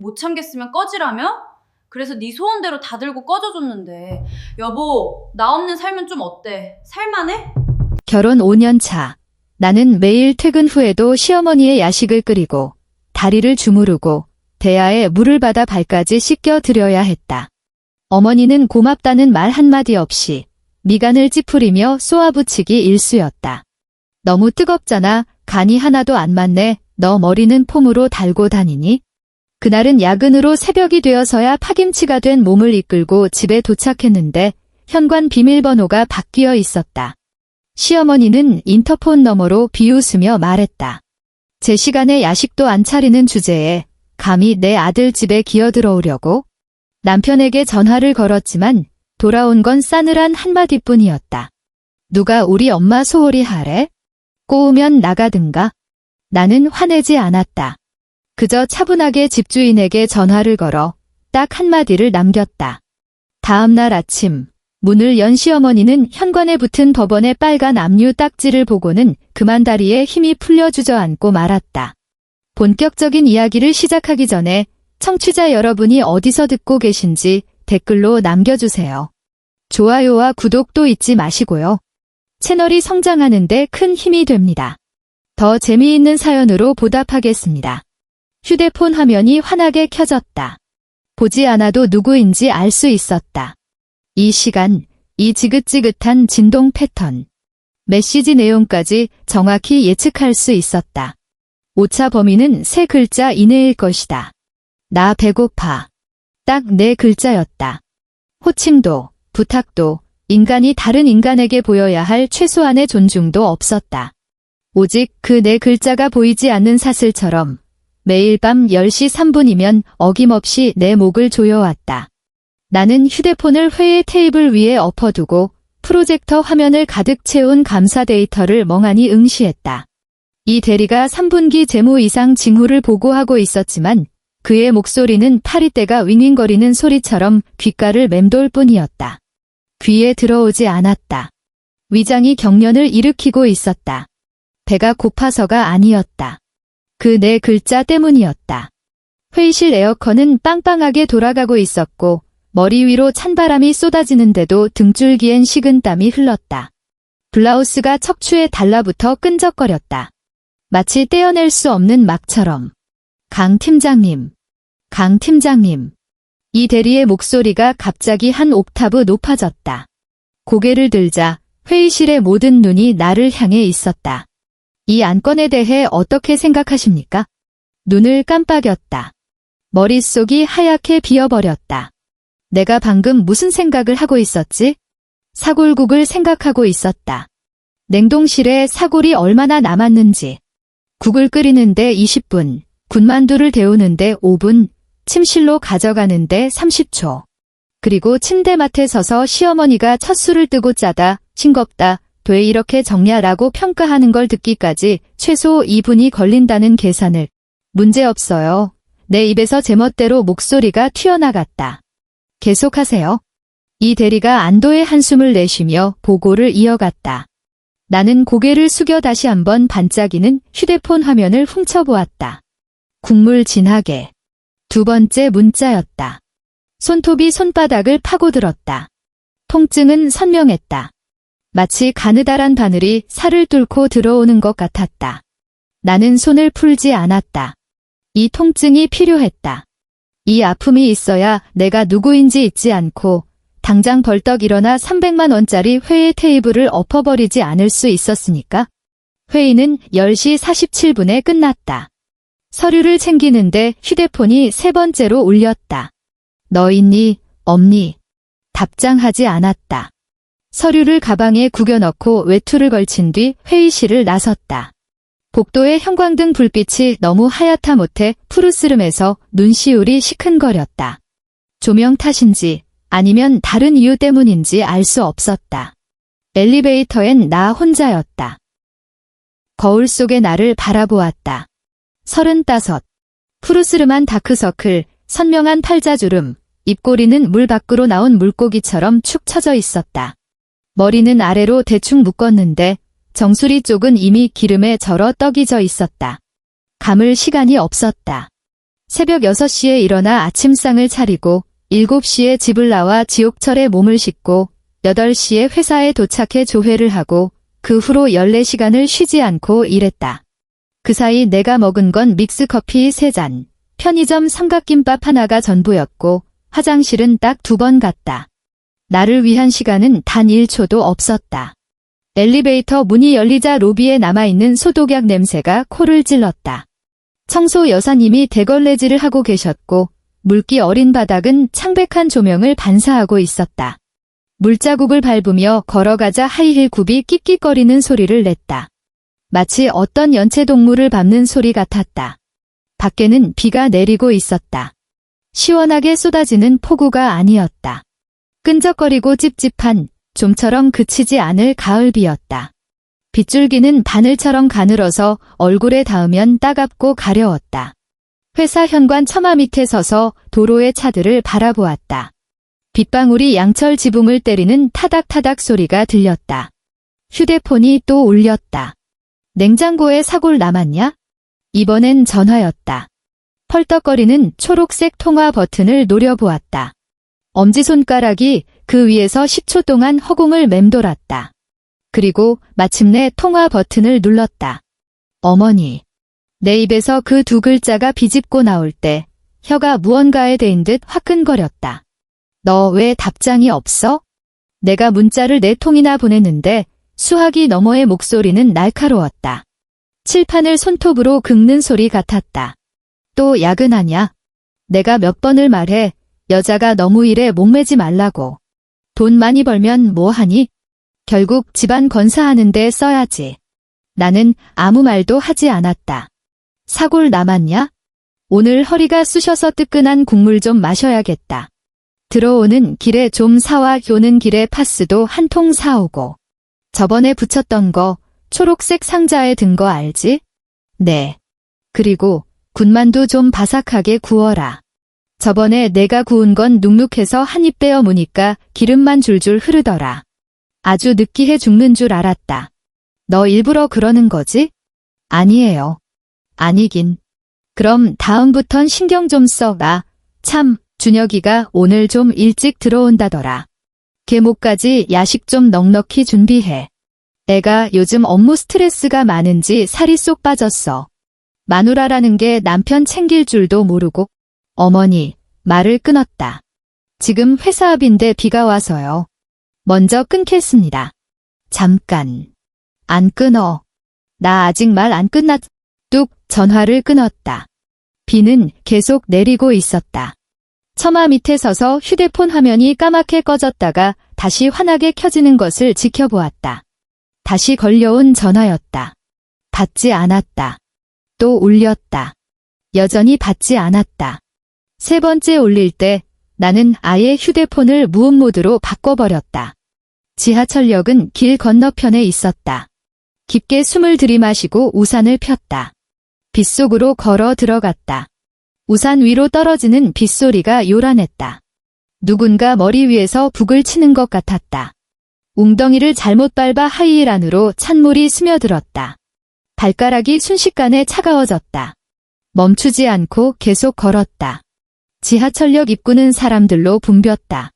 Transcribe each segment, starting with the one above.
못 참겠으면 꺼지라며? 그래서 네 소원대로 다 들고 꺼져줬는데. 여보, 나 없는 삶은 좀 어때? 살만해? 결혼 5년 차. 나는 매일 퇴근 후에도 시어머니의 야식을 끓이고 다리를 주무르고 대야에 물을 받아 발까지 씻겨 드려야 했다. 어머니는 고맙다는 말 한마디 없이 미간을 찌푸리며 쏘아붙이기 일쑤였다. 너무 뜨겁잖아. 간이 하나도 안 맞네. 너 머리는 폼으로 달고 다니니? 그날은 야근으로 새벽이 되어서야 파김치가 된 몸을 이끌고 집에 도착했는데 현관 비밀번호가 바뀌어 있었다. 시어머니는 인터폰 너머로 비웃으며 말했다. 제 시간에 야식도 안 차리는 주제에 감히 내 아들 집에 기어들어오려고? 남편에게 전화를 걸었지만 돌아온 건 싸늘한 한마디뿐이었다. 누가 우리 엄마 소홀히 하래? 꼬우면 나가든가? 나는 화내지 않았다. 그저 차분하게 집주인에게 전화를 걸어 딱 한마디를 남겼다. 다음 날 아침 문을 연 시어머니는 현관에 붙은 법원의 빨간 압류 딱지를 보고는 그만 다리에 힘이 풀려 주저앉고 말았다. 본격적인 이야기를 시작하기 전에 청취자 여러분이 어디서 듣고 계신지 댓글로 남겨주세요. 좋아요와 구독도 잊지 마시고요. 채널이 성장하는데 큰 힘이 됩니다. 더 재미있는 사연으로 보답하겠습니다. 휴대폰 화면이 환하게 켜졌다. 보지 않아도 누구인지 알 수 있었다. 이 시간, 이 지긋지긋한 진동 패턴. 메시지 내용까지 정확히 예측할 수 있었다. 오차 범위는 3글자 이내일 것이다. 나 배고파. 딱 4글자였다. 호칭도, 부탁도, 인간이 다른 인간에게 보여야 할 최소한의 존중도 없었다. 오직 그 4글자가 보이지 않는 사슬처럼 매일 밤 10시 3분이면 어김없이 내 목을 조여왔다. 나는 휴대폰을 회의 테이블 위에 엎어두고 프로젝터 화면을 가득 채운 감사 데이터를 멍하니 응시했다. 이 대리가 3분기 재무 이상 징후를 보고하고 있었지만 그의 목소리는 파리떼가 윙윙거리는 소리처럼 귓가를 맴돌 뿐이었다. 귀에 들어오지 않았다. 위장이 경련을 일으키고 있었다. 배가 고파서가 아니었다. 그 4글자 때문이었다. 회의실 에어컨은 빵빵하게 돌아가고 있었고 머리 위로 찬바람이 쏟아지는데도 등줄기엔 식은땀이 흘렀다. 블라우스가 척추에 달라붙어 끈적거렸다. 마치 떼어낼 수 없는 막처럼. 강 팀장님. 강 팀장님. 이 대리의 목소리가 갑자기 한 옥타브 높아졌다. 고개를 들자 회의실의 모든 눈이 나를 향해 있었다. 이 안건에 대해 어떻게 생각하십니까? 눈을 깜빡였다. 머릿속이 하얗게 비어버렸다. 내가 방금 무슨 생각을 하고 있었지? 사골국을 생각하고 있었다. 냉동실에 사골이 얼마나 남았는지. 국을 끓이는데 20분, 군만두를 데우는데 5분, 침실로 가져가는데 30초. 그리고 침대맡에 서서 시어머니가 첫 술을 뜨고 짜다, 싱겁다, 왜 이렇게 적냐라고 평가하는 걸 듣기까지 최소 2분이 걸린다는 계산을. 문제없어요. 내 입에서 제멋대로 목소리가 튀어나갔다. 계속하세요. 이 대리가 안도의 한숨을 내쉬며 보고를 이어갔다. 나는 고개를 숙여 다시 한번 반짝이는 휴대폰 화면을 훔쳐보았다. 국물 진하게. 2번째 문자였다. 손톱이 손바닥을 파고들었다. 통증은 선명했다. 마치 가느다란 바늘이 살을 뚫고 들어오는 것 같았다. 나는 손을 풀지 않았다. 이 통증이 필요했다. 이 아픔이 있어야 내가 누구인지 잊지 않고 당장 벌떡 일어나 300만 원짜리 회의 테이블을 엎어버리지 않을 수 있었으니까. 회의는 10시 47분에 끝났다. 서류를 챙기는데 휴대폰이 3번째로 울렸다. 너 있니? 없니? 답장하지 않았다. 서류를 가방에 구겨넣고 외투를 걸친 뒤 회의실을 나섰다. 복도의 형광등 불빛이 너무 하얗다 못해 푸르스름해서 눈시울이 시큰거렸다. 조명 탓인지 아니면 다른 이유 때문인지 알 수 없었다. 엘리베이터엔 나 혼자였다. 거울 속의 나를 바라보았다. 35. 푸르스름한 다크서클, 선명한 팔자주름, 입꼬리는 물 밖으로 나온 물고기처럼 축 처져 있었다. 머리는 아래로 대충 묶었는데 정수리 쪽은 이미 기름에 절어 떡이져 있었다. 감을 시간이 없었다. 새벽 6시에 일어나 아침상을 차리고 7시에 집을 나와 지옥철에 몸을 싣고 8시에 회사에 도착해 조회를 하고 그 후로 14시간을 쉬지 않고 일했다. 그 사이 내가 먹은 건 믹스커피 3잔, 편의점 삼각김밥 하나가 전부였고 화장실은 딱 2번 갔다. 나를 위한 시간은 단 1초도 없었다. 엘리베이터 문이 열리자 로비에 남아있는 소독약 냄새가 코를 찔렀다. 청소 여사님이 대걸레질을 하고 계셨고 물기 어린 바닥은 창백한 조명을 반사하고 있었다. 물자국을 밟으며 걸어가자 하이힐 굽이 끽끽거리는 소리를 냈다. 마치 어떤 연체동물을 밟는 소리 같았다. 밖에는 비가 내리고 있었다. 시원하게 쏟아지는 폭우가 아니었다. 끈적거리고 찝찝한 좀처럼 그치지 않을 가을비였다. 빗줄기는 바늘처럼 가늘어서 얼굴에 닿으면 따갑고 가려웠다. 회사 현관 처마 밑에 서서 도로의 차들을 바라보았다. 빗방울이 양철 지붕을 때리는 타닥타닥 소리가 들렸다. 휴대폰이 또 울렸다. 냉장고에 사골 남았냐? 이번엔 전화였다. 펄떡거리는 초록색 통화 버튼을 노려보았다. 엄지손가락이 그 위에서 10초 동안 허공을 맴돌았다. 그리고 마침내 통화 버튼을 눌렀다. 어머니. 내 입에서 그 2글자가 비집고 나올 때 혀가 무언가에 대인 듯 화끈거렸다. 너 왜 답장이 없어? 내가 문자를 4통이나 보냈는데 수화기 너머의 목소리는 날카로웠다. 칠판을 손톱으로 긁는 소리 같았다. 또 야근하냐? 내가 몇 번을 말해 여자가 너무 일에 목매지 말라고. 돈 많이 벌면 뭐 하니? 결국 집안 건사하는 데 써야지. 나는 아무 말도 하지 않았다. 사골 남았냐? 오늘 허리가 쑤셔서 뜨끈한 국물 좀 마셔야겠다. 들어오는 길에 좀 사와 오는 길에 파스도 한 통 사오고. 저번에 붙였던 거 초록색 상자에 든 거 알지? 네. 그리고 군만두 좀 바삭하게 구워라. 저번에 내가 구운 건 눅눅해서 한 입 빼어 무니까 기름만 줄줄 흐르더라. 아주 느끼해 죽는 줄 알았다. 너 일부러 그러는 거지? 아니에요. 아니긴. 그럼 다음부턴 신경 좀 써. 참, 준혁이가 오늘 좀 일찍 들어온다더라. 계모까지 야식 좀 넉넉히 준비해. 애가 요즘 업무 스트레스가 많은지 살이 쏙 빠졌어. 마누라라는 게 남편 챙길 줄도 모르고. 어머니, 말을 끊었다. 지금 회사 앞인데 비가 와서요. 먼저 끊겠습니다. 잠깐. 안 끊어. 나 아직 말 안 끝났. 뚝 전화를 끊었다. 비는 계속 내리고 있었다. 처마 밑에 서서 휴대폰 화면이 까맣게 꺼졌다가 다시 환하게 켜지는 것을 지켜보았다. 다시 걸려온 전화였다. 받지 않았다. 또 울렸다. 여전히 받지 않았다. 3번째 울릴 때 나는 아예 휴대폰을 무음 모드로 바꿔버렸다. 지하철역은 길 건너편에 있었다. 깊게 숨을 들이마시고 우산을 폈다. 빗속으로 걸어 들어갔다. 우산 위로 떨어지는 빗소리가 요란했다. 누군가 머리 위에서 북을 치는 것 같았다. 웅덩이를 잘못 밟아 하이힐 안으로 찬물이 스며들었다. 발가락이 순식간에 차가워졌다. 멈추지 않고 계속 걸었다. 지하철역 입구는 사람들로 붐볐다.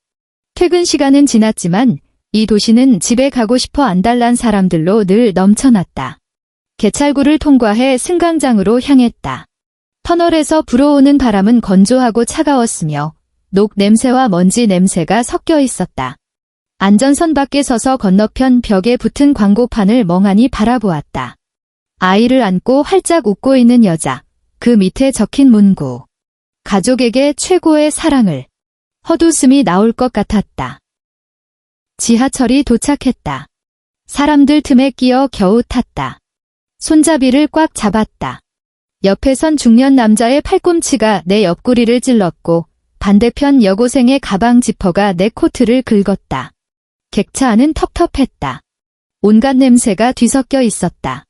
퇴근 시간은 지났지만 이 도시는 집에 가고 싶어 안달난 사람들로 늘 넘쳐났다. 개찰구를 통과해 승강장으로 향했다. 터널에서 불어오는 바람은 건조하고 차가웠으며 녹 냄새와 먼지 냄새가 섞여 있었다. 안전선 밖에 서서 건너편 벽에 붙은 광고판을 멍하니 바라보았다. 아이를 안고 활짝 웃고 있는 여자, 그 밑에 적힌 문구. 가족에게 최고의 사랑을. 헛웃음이 나올 것 같았다. 지하철이 도착했다. 사람들 틈에 끼어 겨우 탔다. 손잡이를 꽉 잡았다. 옆에 선 중년 남자의 팔꿈치가 내 옆구리를 찔렀고 반대편 여고생의 가방 지퍼가 내 코트를 긁었다. 객차 안은 텁텁했다. 온갖 냄새가 뒤섞여 있었다.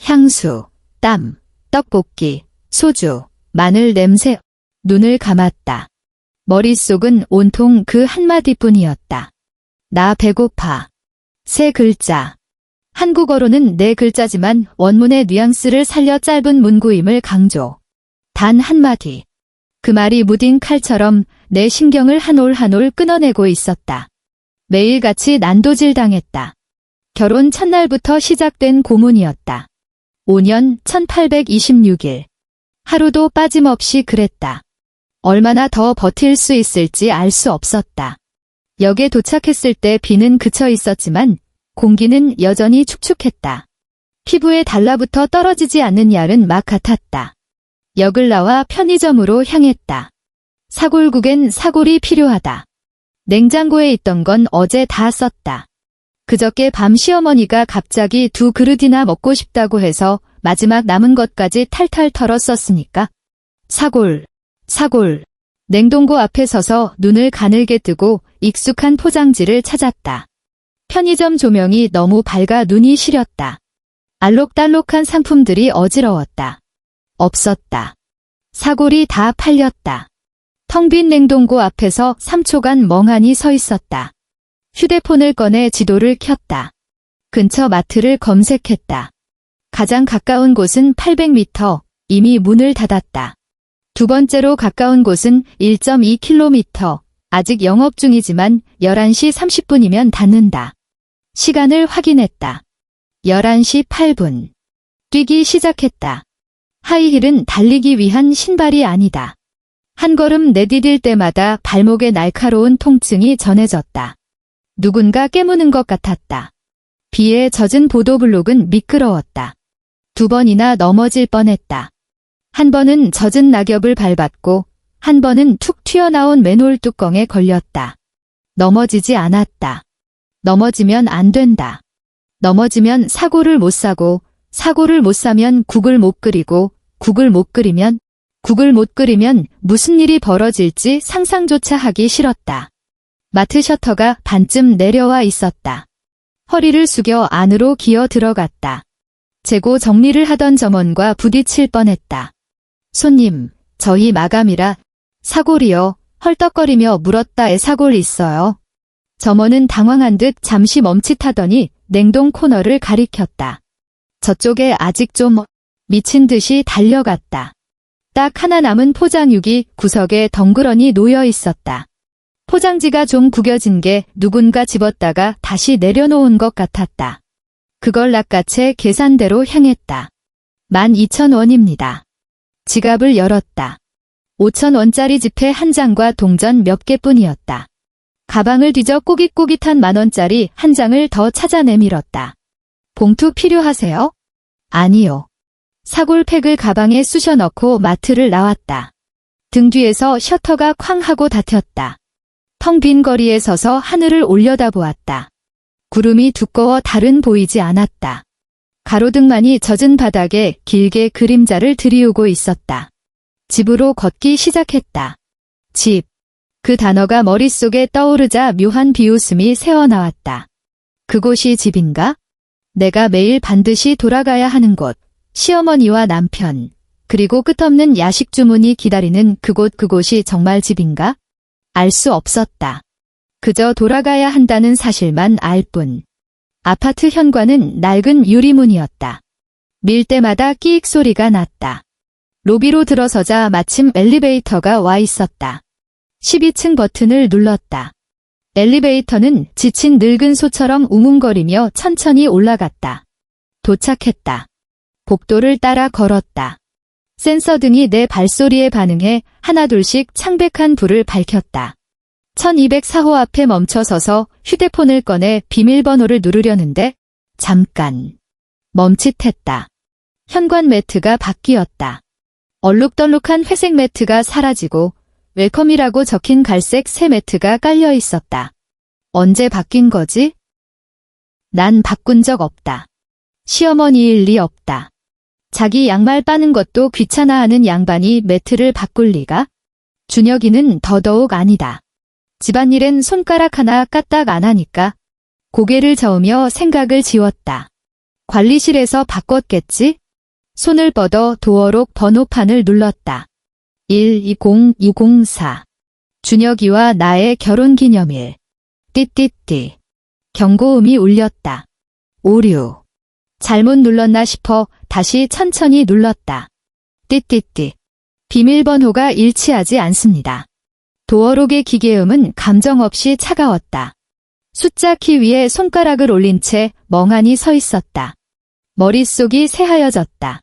향수, 땀, 떡볶이, 소주, 마늘 냄새. 눈을 감았다. 머릿속은 온통 그 한마디뿐이었다. 나 배고파. 3글자. 한국어로는 4글자지만 원문의 뉘앙스를 살려 짧은 문구임을 강조. 단 한마디. 그 말이 무딘 칼처럼 내 신경을 한 올 한 올 끊어내고 있었다. 매일같이 난도질당했다. 결혼 첫날부터 시작된 고문이었다. 5년 1826일. 하루도 빠짐없이 그랬다. 얼마나 더 버틸 수 있을지 알 수 없었다. 역에 도착했을 때 비는 그쳐 있었지만 공기는 여전히 축축했다. 피부에 달라붙어 떨어지지 않는 얄은 막 같았다. 역을 나와 편의점으로 향했다. 사골국엔 사골이 필요하다. 냉장고에 있던 건 어제 다 썼다. 그저께 밤 시어머니가 갑자기 2그릇이나 먹고 싶다고 해서 마지막 남은 것까지 탈탈 털어 썼으니까. 사골, 사골. 냉동고 앞에 서서 눈을 가늘게 뜨고 익숙한 포장지를 찾았다. 편의점 조명이 너무 밝아 눈이 시렸다. 알록달록한 상품들이 어지러웠다. 없었다. 사골이 다 팔렸다. 텅 빈 냉동고 앞에서 3초간 멍하니 서 있었다. 휴대폰을 꺼내 지도를 켰다. 근처 마트를 검색했다. 가장 가까운 곳은 800m, 이미 문을 닫았다. 두 번째로 가까운 곳은 1.2km, 아직 영업 중이지만 11시 30분이면 닫는다. 시간을 확인했다. 11시 8분. 뛰기 시작했다. 하이힐은 달리기 위한 신발이 아니다. 한 걸음 내디딜 때마다 발목에 날카로운 통증이 전해졌다. 누군가 깨무는 것 같았다. 비에 젖은 보도블록은 미끄러웠다. 2번이나 넘어질 뻔했다. 한 번은 젖은 낙엽을 밟았고 한 번은 툭 튀어나온 맨홀 뚜껑에 걸렸다. 넘어지지 않았다. 넘어지면 안 된다. 넘어지면 사고를 못 사고 사고를 못 사면 국을 못 끓이고 국을 못 끓이면 무슨 일이 벌어질지 상상조차 하기 싫었다. 마트 셔터가 반쯤 내려와 있었다. 허리를 숙여 안으로 기어 들어갔다. 재고 정리를 하던 점원과 부딪힐 뻔했다. 손님, 저희 마감이라. 사골이요. 헐떡거리며 물었다. 사골 있어요. 점원은 당황한 듯 잠시 멈칫하더니 냉동 코너를 가리켰다. 저쪽에 아직 좀 미친 듯이 달려갔다. 딱 하나 남은 포장육이 구석에 덩그러니 놓여 있었다. 포장지가 좀 구겨진 게 누군가 집었다가 다시 내려놓은 것 같았다. 그걸 낚아채 계산대로 향했다. 12,000원입니다. 지갑을 열었다. 5,000원짜리 지폐 한 장과 동전 몇 개뿐이었다. 가방을 뒤져 꼬깃꼬깃한 10,000원짜리 한 장을 더 찾아 내밀었다. 봉투 필요하세요? 아니요. 사골팩을 가방에 쑤셔 넣고 마트를 나왔다. 등 뒤에서 셔터가 쾅 하고 닫혔다. 텅 빈 거리에 서서 하늘을 올려다보았다. 구름이 두꺼워 달은 보이지 않았다. 가로등만이 젖은 바닥에 길게 그림자를 들이우고 있었다. 집으로 걷기 시작했다. 집. 그 단어가 머릿속에 떠오르자 묘한 비웃음이 새어나왔다. 그곳이 집인가? 내가 매일 반드시 돌아가야 하는 곳, 시어머니와 남편, 그리고 끝없는 야식 주문이 기다리는 그곳이 정말 집인가? 알 수 없었다. 그저 돌아가야 한다는 사실만 알 뿐. 아파트 현관은 낡은 유리문이었다. 밀 때마다 끼익 소리가 났다. 로비로 들어서자 마침 엘리베이터가 와 있었다. 12층 버튼을 눌렀다. 엘리베이터는 지친 늙은 소처럼 웅웅거리며 천천히 올라갔다. 도착했다. 복도를 따라 걸었다. 센서 등이 내 발소리에 반응해 하나둘씩 창백한 불을 밝혔다. 1204호 앞에 멈춰서서 휴대폰을 꺼내 비밀번호를 누르려는데 잠깐 멈칫했다. 현관 매트가 바뀌었다. 얼룩덜룩한 회색 매트가 사라지고 웰컴이라고 적힌 갈색 새 매트가 깔려 있었다. 언제 바뀐 거지? 난 바꾼 적 없다. 시어머니일 리 없다. 자기 양말 빠는 것도 귀찮아하는 양반이 매트를 바꿀 리가? 준혁이는 더더욱 아니다. 집안일엔 손가락 하나 까딱 안 하니까. 고개를 저으며 생각을 지웠다. 관리실에서 바꿨겠지? 손을 뻗어 도어록 번호판을 눌렀다. 120204. 준혁이와 나의 결혼기념일. 띠띠띠. 경고음이 울렸다. 오류. 잘못 눌렀나 싶어 다시 천천히 눌렀다. 띠띠띠. 비밀번호가 일치하지 않습니다. 도어록의 기계음은 감정 없이 차가웠다. 숫자 키 위에 손가락을 올린 채 멍하니 서 있었다. 머릿속이 새하얘졌다.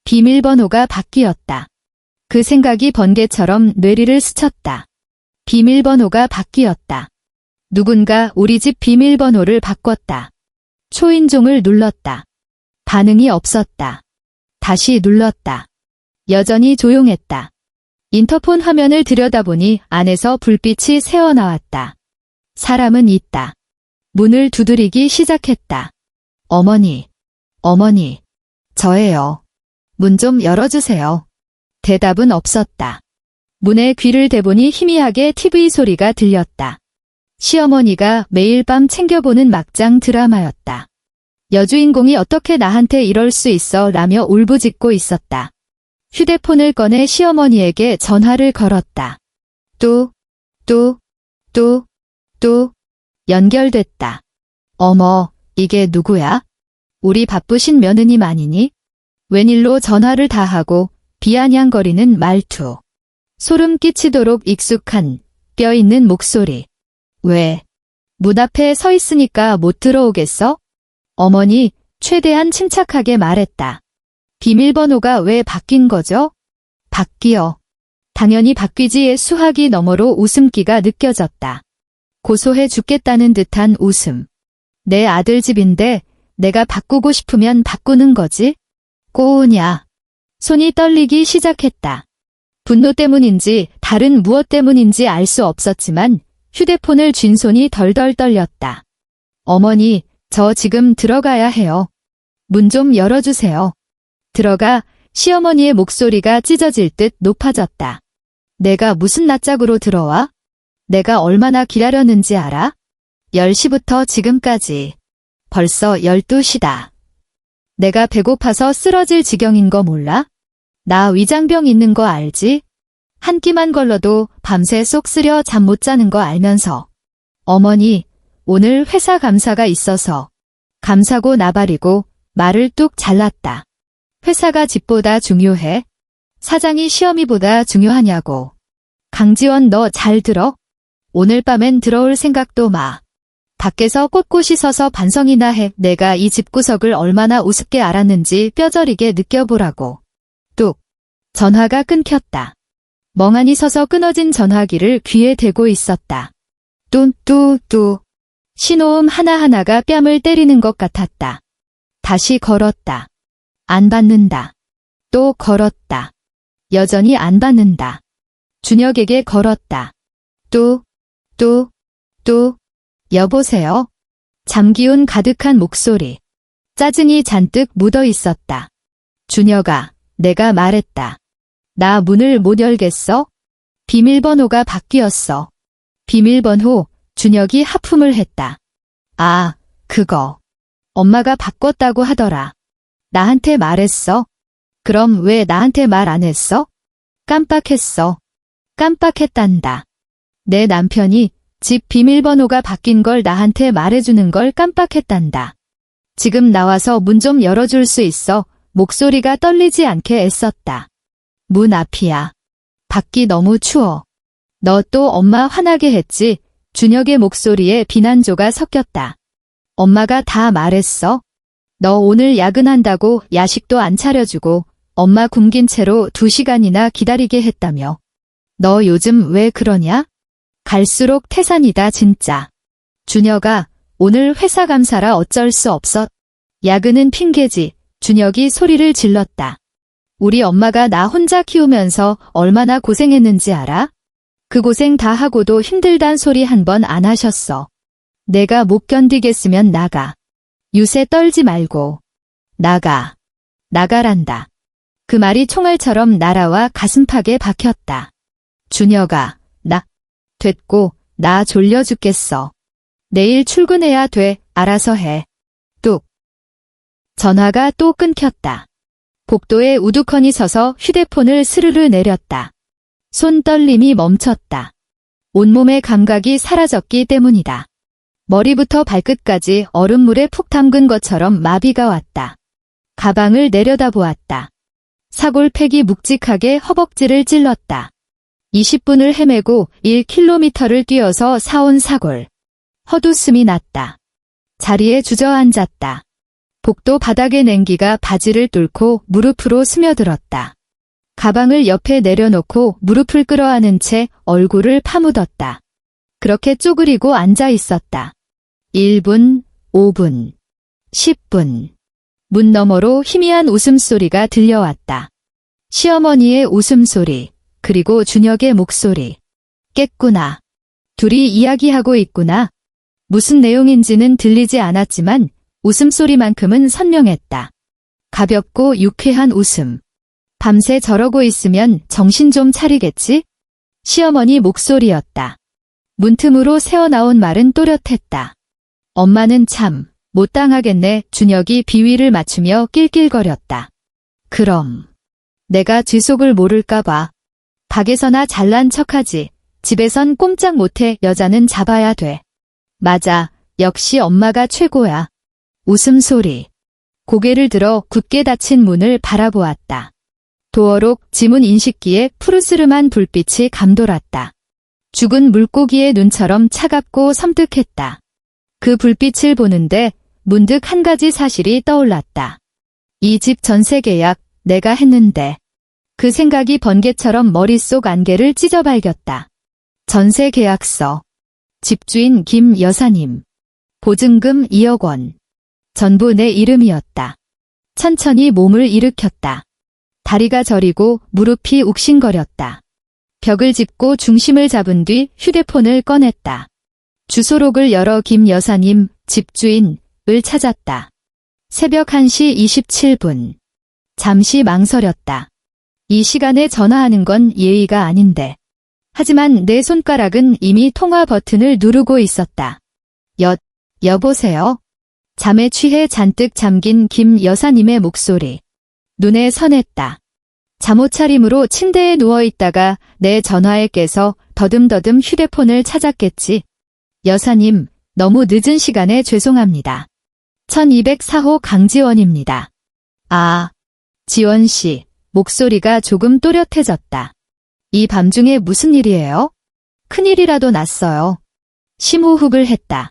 비밀번호가 바뀌었다. 그 생각이 번개처럼 뇌리를 스쳤다. 비밀번호가 바뀌었다. 누군가 우리 집 비밀번호를 바꿨다. 초인종을 눌렀다. 반응이 없었다. 다시 눌렀다. 여전히 조용했다. 인터폰 화면을 들여다보니 안에서 불빛이 새어나왔다. 사람은 있다. 문을 두드리기 시작했다. 어머니, 어머니, 저예요. 문 좀 열어주세요. 대답은 없었다. 문에 귀를 대보니 희미하게 TV 소리가 들렸다. 시어머니가 매일 밤 챙겨보는 막장 드라마였다. 여주인공이 어떻게 나한테 이럴 수 있어 라며 울부짖고 있었다. 휴대폰을 꺼내 시어머니에게 전화를 걸었다. 또 연결됐다. 어머, 이게 누구야? 우리 바쁘신 며느님 아니니? 웬일로 전화를 다 하고 비아냥거리는 말투. 소름 끼치도록 익숙한 뼈 있는 목소리. 왜? 문 앞에 서 있으니까 못 들어오겠어? 어머니, 최대한 침착하게 말했다. 비밀번호가 왜 바뀐 거죠? 바뀌어. 당연히 바뀌지의 수화기 너머로 웃음기가 느껴졌다. 고소해 죽겠다는 듯한 웃음. 내 아들 집인데 내가 바꾸고 싶으면 바꾸는 거지? 꼬우냐. 손이 떨리기 시작했다. 분노 때문인지 다른 무엇 때문인지 알 수 없었지만 휴대폰을 쥔 손이 덜덜 떨렸다. 어머니, 저 지금 들어가야 해요. 문 좀 열어주세요. 들어가. 시어머니의 목소리가 찢어질 듯 높아졌다. 내가 무슨 낯짝으로 들어와? 내가 얼마나 기다렸는지 알아? 10시부터 지금까지. 벌써 12시다. 내가 배고파서 쓰러질 지경인 거 몰라? 나 위장병 있는 거 알지? 한 끼만 걸러도 밤새 쏙 쓰려 잠 못 자는 거 알면서. 어머니, 오늘 회사 감사가 있어서. 감사고 나발이고 말을 뚝 잘랐다. 회사가 집보다 중요해? 사장이 시어미보다 중요하냐고. 강지원 너 잘 들어? 오늘 밤엔 들어올 생각도 마. 밖에서 꼿꼿이 서서 반성이나 해. 내가 이 집구석을 얼마나 우습게 알았는지 뼈저리게 느껴보라고. 뚝. 전화가 끊겼다. 멍하니 서서 끊어진 전화기를 귀에 대고 있었다. 뚜뚜뚜. 신호음 하나하나가 뺨을 때리는 것 같았다. 다시 걸었다. 안 받는다. 또 걸었다. 여전히 안 받는다. 준혁에게 걸었다. 또. 여보세요? 잠기운 가득한 목소리. 짜증이 잔뜩 묻어 있었다. 준혁아, 내가 말했다. 나 문을 못 열겠어? 비밀번호가 바뀌었어. 비밀번호, 준혁이 하품을 했다. 아, 그거. 엄마가 바꿨다고 하더라. 나한테 말했어? 그럼 왜 나한테 말 안 했어? 깜빡했어. 깜빡했단다. 내 남편이 집 비밀번호가 바뀐 걸 나한테 말해주는 걸 깜빡했단다. 지금 나와서 문 좀 열어줄 수 있어? 목소리가 떨리지 않게 애썼다. 문 앞이야. 밖이 너무 추워. 너 또 엄마 화나게 했지? 준혁의 목소리에 비난조가 섞였다. 엄마가 다 말했어? 너 오늘 야근한다고 야식도 안 차려주고 엄마 굶긴 채로 2시간이나 기다리게 했다며. 너 요즘 왜 그러냐? 갈수록 태산이다 진짜. 준혁아, 오늘 회사 감사라 어쩔 수 없어. 야근은 핑계지. 준혁이 소리를 질렀다. 우리 엄마가 나 혼자 키우면서 얼마나 고생했는지 알아? 그 고생 다 하고도 힘들단 소리 한 번 안 하셨어. 내가 못 견디겠으면 나가. 유세 떨지 말고. 나가. 나가란다. 그 말이 총알처럼 날아와 가슴팍에 박혔다. 준혁아, 됐고, 나 졸려 죽겠어. 내일 출근해야 돼. 알아서 해. 뚝. 전화가 또 끊겼다. 복도에 우두커니 서서 휴대폰을 스르르 내렸다. 손 떨림이 멈췄다. 온몸의 감각이 사라졌기 때문이다. 머리부터 발끝까지 얼음물에 푹 담근 것처럼 마비가 왔다. 가방을 내려다보았다. 사골팩이 묵직하게 허벅지를 찔렀다. 20분을 헤매고 1km를 뛰어서 사온 사골. 헛웃음이 났다. 자리에 주저앉았다. 복도 바닥의 냉기가 바지를 뚫고 무릎으로 스며들었다. 가방을 옆에 내려놓고 무릎을 끌어안은 채 얼굴을 파묻었다. 그렇게 쪼그리고 앉아 있었다. 1분, 5분, 10분. 문 너머로 희미한 웃음소리가 들려왔다. 시어머니의 웃음소리, 그리고 준혁의 목소리. 깼구나. 둘이 이야기하고 있구나. 무슨 내용인지는 들리지 않았지만 웃음소리만큼은 선명했다. 가볍고 유쾌한 웃음. 밤새 저러고 있으면 정신 좀 차리겠지? 시어머니 목소리였다. 문틈으로 새어나온 말은 또렷했다. 엄마는 참 못 당하겠네. 준혁이 비위를 맞추며 낄낄거렸다. 그럼 내가 쥐속을 모를까봐. 밖에서나 잘난 척하지. 집에선 꼼짝 못해. 여자는 잡아야 돼. 맞아. 역시 엄마가 최고야. 웃음소리. 고개를 들어 굳게 닫힌 문을 바라보았다. 도어록 지문 인식기에 푸르스름한 불빛이 감돌았다. 죽은 물고기의 눈처럼 차갑고 섬뜩했다. 그 불빛을 보는데 문득 한 가지 사실이 떠올랐다. 이 집 전세 계약 내가 했는데. 그 생각이 번개처럼 머릿속 안개를 찢어발겼다. 전세 계약서. 집주인 김 여사님. 보증금 2억 원. 전부 내 이름이었다. 천천히 몸을 일으켰다. 다리가 저리고 무릎이 욱신거렸다. 벽을 짚고 중심을 잡은 뒤 휴대폰을 꺼냈다. 주소록을 열어 김 여사님, 집주인을 찾았다. 새벽 1시 27분. 잠시 망설였다. 이 시간에 전화하는 건 예의가 아닌데. 하지만 내 손가락은 이미 통화 버튼을 누르고 있었다. 여보세요? 잠에 취해 잔뜩 잠긴 김 여사님의 목소리. 눈에 선했다. 잠옷차림으로 침대에 누워있다가 내 전화에 깨서 더듬더듬 휴대폰을 찾았겠지. 여사님, 너무 늦은 시간에 죄송합니다. 1204호 강지원입니다. 아, 지원씨, 목소리가 조금 또렷해졌다. 이 밤중에 무슨 일이에요? 큰일이라도 났어요. 심호흡을 했다.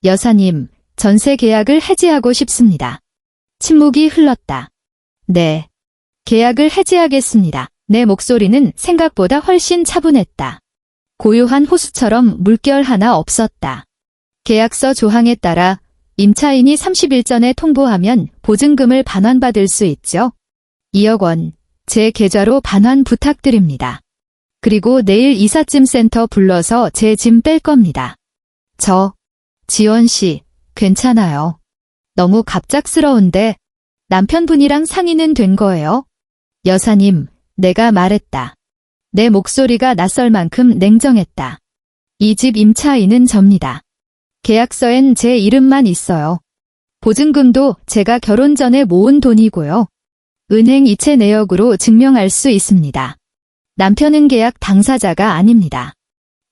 여사님, 전세 계약을 해지하고 싶습니다. 침묵이 흘렀다. 네. 계약을 해지하겠습니다. 내 목소리는 생각보다 훨씬 차분했다. 고요한 호수처럼 물결 하나 없었다. 계약서 조항에 따라 임차인이 30일 전에 통보하면 보증금을 반환받을 수 있죠. 2억 원, 제 계좌로 반환 부탁드립니다. 그리고 내일 이삿짐 센터 불러서 제 짐 뺄 겁니다. 지원씨, 괜찮아요. 너무 갑작스러운데 남편분이랑 상의는 된 거예요? 여사님, 내가 말했다. 내 목소리가 낯설 만큼 냉정했다. 이 집 임차인은 접니다. 계약서엔 제 이름만 있어요. 보증금도 제가 결혼 전에 모은 돈이고요. 은행 이체 내역으로 증명할 수 있습니다. 남편은 계약 당사자가 아닙니다.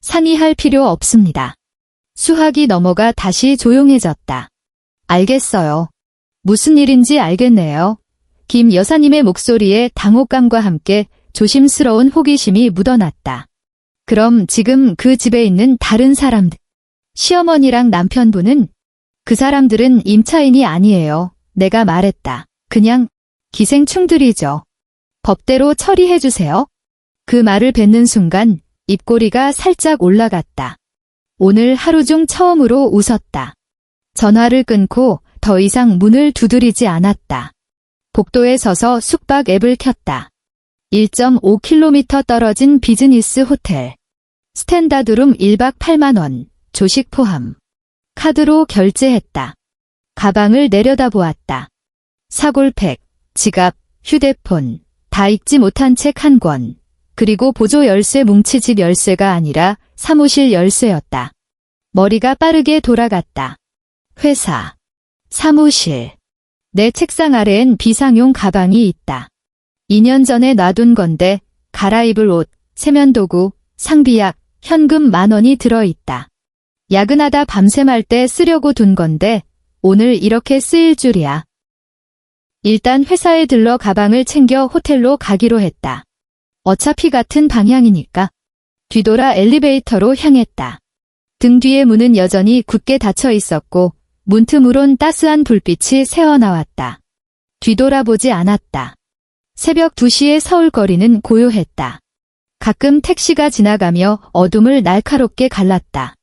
상의할 필요 없습니다. 수학이 넘어가 다시 조용해졌다. 알겠어요. 무슨 일인지 알겠네요. 김 여사님의 목소리에 당혹감과 함께 조심스러운 호기심이 묻어났다. 그럼 지금 그 집에 있는 다른 사람들, 시어머니랑 남편분은? 그 사람들은 임차인이 아니에요. 내가 말했다. 그냥 기생충들이죠. 법대로 처리해주세요. 그 말을 뱉는 순간 입꼬리가 살짝 올라갔다. 오늘 하루 중 처음으로 웃었다. 전화를 끊고 더 이상 문을 두드리지 않았다. 복도에 서서 숙박 앱을 켰다. 1.5km 떨어진 비즈니스 호텔. 스탠다드룸 1박 8만 원, 조식 포함. 카드로 결제했다. 가방을 내려다보았다. 사골팩, 지갑, 휴대폰, 다 읽지 못한 책 한 권. 그리고 보조 열쇠 뭉치 집 열쇠가 아니라 사무실 열쇠였다. 머리가 빠르게 돌아갔다. 회사, 사무실. 내 책상 아래엔 비상용 가방이 있다. 2년 전에 놔둔 건데 갈아입을 옷, 세면도구, 상비약, 현금 10,000원이 들어있다. 야근하다 밤샘할 때 쓰려고 둔 건데 오늘 이렇게 쓰일 줄이야. 일단 회사에 들러 가방을 챙겨 호텔로 가기로 했다. 어차피 같은 방향이니까. 뒤돌아 엘리베이터로 향했다. 등 뒤의 문은 여전히 굳게 닫혀 있었고 문틈으론 따스한 불빛이 새어나왔다. 뒤돌아보지 않았다. 새벽 2시의 서울 거리는 고요했다. 가끔 택시가 지나가며 어둠을 날카롭게 갈랐다.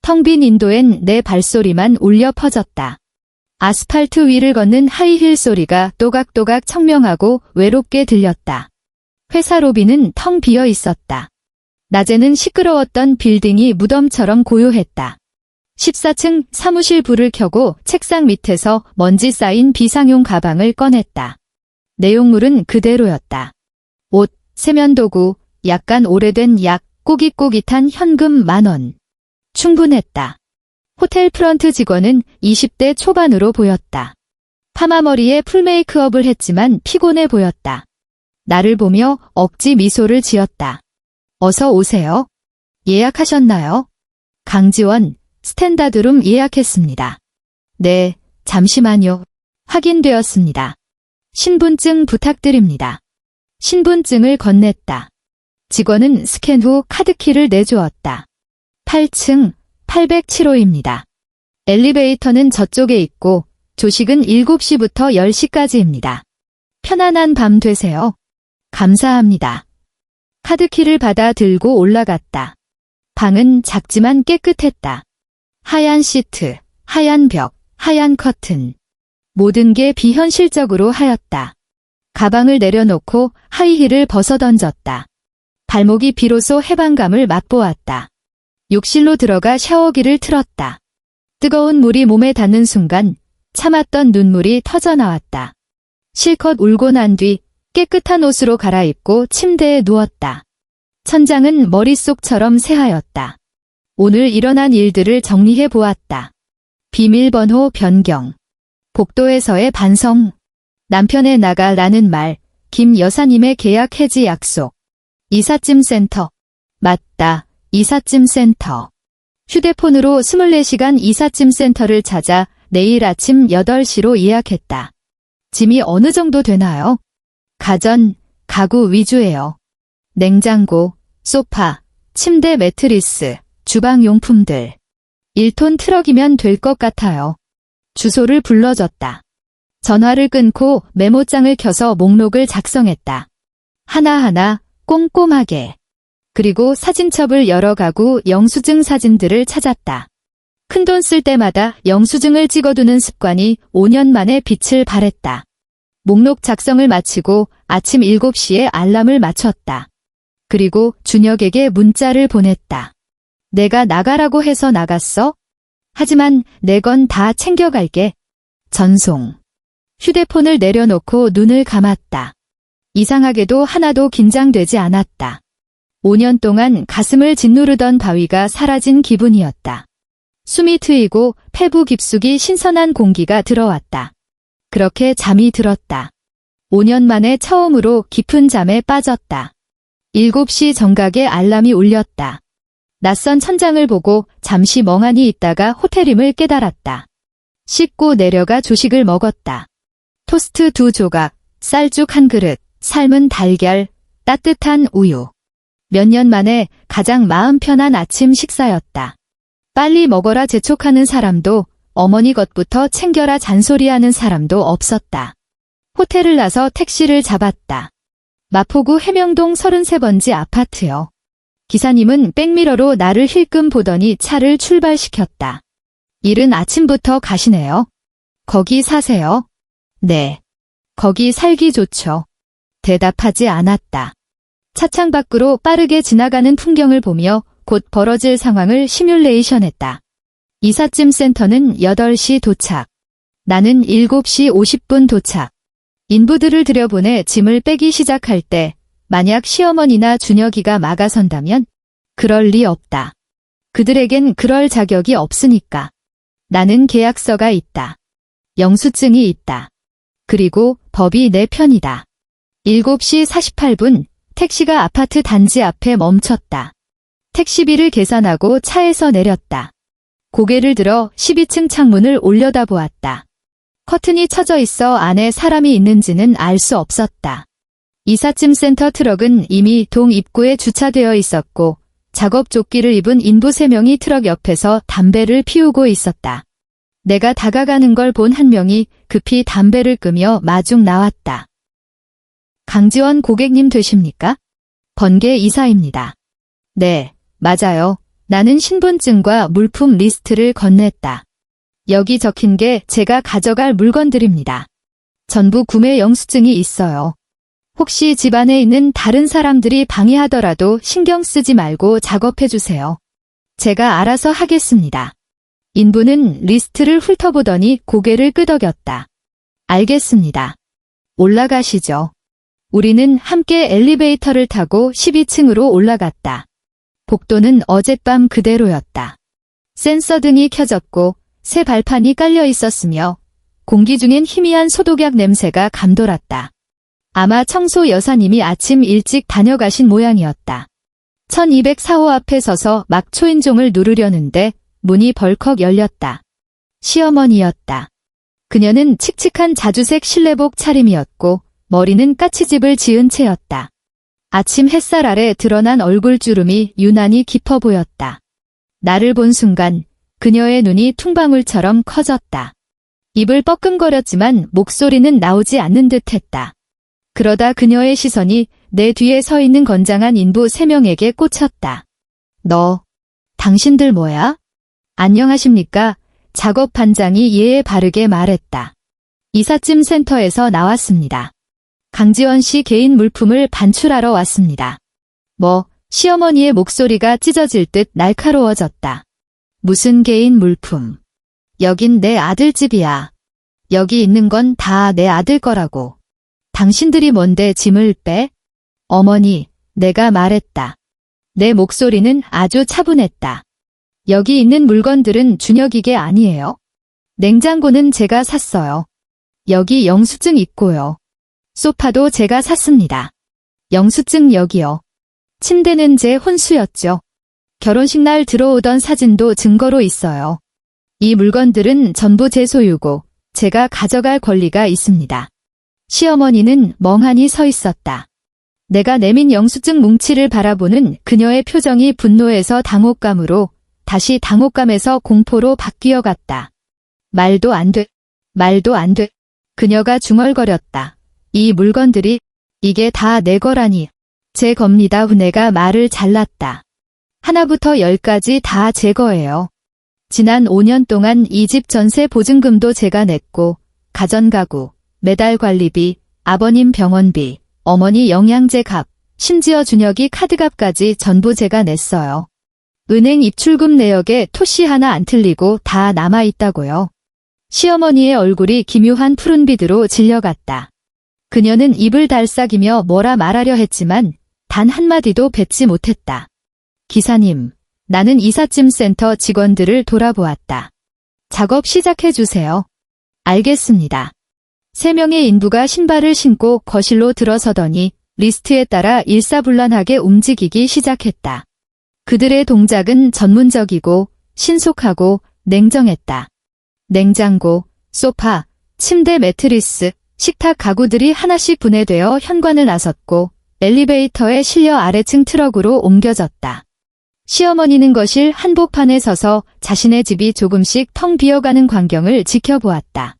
텅 빈 인도엔 내 발소리만 울려 퍼졌다. 아스팔트 위를 걷는 하이힐 소리가 또각또각 청명하고 외롭게 들렸다. 회사 로비는 텅 비어 있었다. 낮에는 시끄러웠던 빌딩이 무덤처럼 고요했다. 14층 사무실 불을 켜고 책상 밑에서 먼지 쌓인 비상용 가방을 꺼냈다. 내용물은 그대로였다. 옷, 세면도구, 약간 오래된 약, 꼬깃꼬깃한 현금 10,000원. 충분했다. 호텔 프런트 직원은 20대 초반으로 보였다. 파마머리에 풀메이크업을 했지만 피곤해 보였다. 나를 보며 억지 미소를 지었다. 어서 오세요. 예약하셨나요? 강지원, 스탠다드룸 예약했습니다. 네, 잠시만요. 확인되었습니다. 신분증 부탁드립니다. 신분증을 건넸다. 직원은 스캔 후 카드키를 내주었다. 8층 807호입니다. 엘리베이터는 저쪽에 있고 조식은 7시부터 10시까지입니다. 편안한 밤 되세요. 감사합니다. 카드키를 받아 들고 올라갔다. 방은 작지만 깨끗했다. 하얀 시트, 하얀 벽, 하얀 커튼. 모든 게 비현실적으로 하였다. 가방을 내려놓고 하이힐을 벗어던졌다. 발목이 비로소 해방감을 맛보았다. 욕실로 들어가 샤워기를 틀었다. 뜨거운 물이 몸에 닿는 순간 참았던 눈물이 터져나왔다. 실컷 울고 난 뒤 깨끗한 옷으로 갈아입고 침대에 누웠다. 천장은 머릿속처럼 새하였다. 오늘 일어난 일들을 정리해 보았다. 비밀번호 변경. 복도에서의 반성. 남편의 나가라는 말. 김 여사님의 계약 해지 약속. 이삿짐 센터. 맞다. 이삿짐 센터. 휴대폰으로 24시간 이삿짐 센터를 찾아 내일 아침 8시로 예약했다. 짐이 어느 정도 되나요? 가전, 가구 위주예요. 냉장고, 소파, 침대 매트리스, 주방용품들. 1톤 트럭이면 될 것 같아요. 주소를 불러줬다. 전화를 끊고 메모장을 켜서 목록을 작성했다. 하나하나 꼼꼼하게. 그리고 사진첩을 여러 가구 영수증 사진들을 찾았다. 큰돈 쓸 때마다 영수증을 찍어두는 습관이 5년 만에 빛을 발했다. 목록 작성을 마치고 아침 7시에 알람을 맞췄다. 그리고 준혁에게 문자를 보냈다. 내가 나가라고 해서 나갔어? 하지만 내 건 다 챙겨갈게. 전송. 휴대폰을 내려놓고 눈을 감았다. 이상하게도 하나도 긴장되지 않았다. 5년 동안 가슴을 짓누르던 바위가 사라진 기분이었다. 숨이 트이고 폐부 깊숙이 신선한 공기가 들어왔다. 그렇게 잠이 들었다. 5년 만에 처음으로 깊은 잠에 빠졌다. 7시 정각에 알람이 울렸다. 낯선 천장을 보고 잠시 멍하니 있다가 호텔임을 깨달았다. 씻고 내려가 조식을 먹었다. 토스트 2조각, 쌀죽 1그릇, 삶은 달걀, 따뜻한 우유. 몇 년 만에 가장 마음 편한 아침 식사였다. 빨리 먹어라 재촉하는 사람도 어머니 것부터 챙겨라 잔소리하는 사람도 없었다. 호텔을 나서 택시를 잡았다. 마포구 해명동 33번지 아파트요. 기사님은 백미러로 나를 힐끔 보더니 차를 출발시켰다. 이른 아침부터 가시네요. 거기 사세요? 네. 거기 살기 좋죠. 대답하지 않았다. 차창 밖으로 빠르게 지나가는 풍경을 보며 곧 벌어질 상황을 시뮬레이션했다. 이삿짐 센터는 8시 도착. 나는 7시 50분 도착. 인부들을 들여보내 짐을 빼기 시작할 때 만약 시어머니나 준혁이가 막아선다면 그럴 리 없다. 그들에겐 그럴 자격이 없으니까. 나는 계약서가 있다. 영수증이 있다. 그리고 법이 내 편이다. 7시 48분 택시가 아파트 단지 앞에 멈췄다. 택시비를 계산하고 차에서 내렸다. 고개를 들어 12층 창문을 올려다보았다. 커튼이 쳐져 있어 안에 사람이 있는지는 알 수 없었다. 이삿짐 센터 트럭은 이미 동 입구에 주차되어 있었고 작업 조끼를 입은 인부 3명이 트럭 옆에서 담배를 피우고 있었다. 내가 다가가는 걸 본 한 명이 급히 담배를 끄며 마중 나왔다. 강지원 고객님 되십니까? 번개 이사입니다. 네, 맞아요. 나는 신분증과 물품 리스트를 건넸다. 여기 적힌 게 제가 가져갈 물건들입니다. 전부 구매 영수증이 있어요. 혹시 집안에 있는 다른 사람들이 방해하더라도 신경 쓰지 말고 작업해주세요. 제가 알아서 하겠습니다. 인부는 리스트를 훑어보더니 고개를 끄덕였다. 알겠습니다. 올라가시죠. 우리는 함께 엘리베이터를 타고 12층으로 올라갔다. 복도는 어젯밤 그대로였다. 센서 등이 켜졌고 새 발판이 깔려 있었으며 공기 중엔 희미한 소독약 냄새가 감돌았다. 아마 청소 여사님이 아침 일찍 다녀가신 모양이었다. 1204호 앞에 서서 막 초인종을 누르려는데 문이 벌컥 열렸다. 시어머니였다. 그녀는 칙칙한 자주색 실내복 차림이었고 머리는 까치집을 지은 채였다. 아침 햇살 아래 드러난 얼굴주름이 유난히 깊어 보였다. 나를 본 순간 그녀의 눈이 퉁방울처럼 커졌다. 입을 뻐끔거렸지만 목소리는 나오지 않는 듯했다. 그러다 그녀의 시선이 내 뒤에 서 있는 건장한 인부 3명에게 꽂혔다. 너, 당신들 뭐야? 안녕하십니까? 작업 반장이 예의 바르게 말했다. 이삿짐 센터에서 나왔습니다. 강지원 씨 개인 물품을 반출하러 왔습니다. 시어머니의 목소리가 찢어질 듯 날카로워졌다. 무슨 개인 물품? 여긴 내 아들 집이야. 여기 있는 건 다 내 아들 거라고. 당신들이 뭔데 짐을 빼? 어머니, 내가 말했다. 내 목소리는 아주 차분했다. 여기 있는 물건들은 준혁이게 아니에요. 냉장고는 제가 샀어요. 여기 영수증 있고요. 소파도 제가 샀습니다. 영수증 여기요. 침대는 제 혼수였죠. 결혼식 날 들어오던 사진도 증거로 있어요. 이 물건들은 전부 제 소유고 제가 가져갈 권리가 있습니다. 시어머니는 멍하니 서 있었다. 내가 내민 영수증 뭉치를 바라보는 그녀의 표정이 분노에서 당혹감으로 다시 당혹감에서 공포로 바뀌어 갔다. 말도 안 돼. 말도 안 돼. 그녀가 중얼거렸다. 이 물건들이 이게 다 내 거라니. 제 겁니다. 내가 말을 잘랐다. 하나부터 10까지 다 제 거예요. 지난 5년 동안 이 집 전세 보증금도 제가 냈고 가전가구, 매달 관리비, 아버님 병원비, 어머니 영양제 값, 심지어 준혁이 카드값까지 전부 제가 냈어요. 은행 입출금 내역에 토시 하나 안 틀리고 다 남아있다고요. 시어머니의 얼굴이 기묘한 푸른빛으로 질려갔다. 그녀는 입을 달싹이며 뭐라 말하려 했지만 단 한마디도 뱉지 못했다. 기사님, 나는 이삿짐 센터 직원들을 돌아보았다. 작업 시작해주세요. 알겠습니다. 3명의 인부가 신발을 신고 거실로 들어서더니 리스트에 따라 일사불란하게 움직이기 시작했다. 그들의 동작은 전문적이고 신속하고 냉정했다. 냉장고, 소파, 침대 매트리스, 식탁 가구들이 하나씩 분해되어 현관을 나섰고 엘리베이터에 실려 아래층 트럭으로 옮겨졌다. 시어머니는 거실 한복판에 서서 자신의 집이 조금씩 텅 비어가는 광경을 지켜보았다.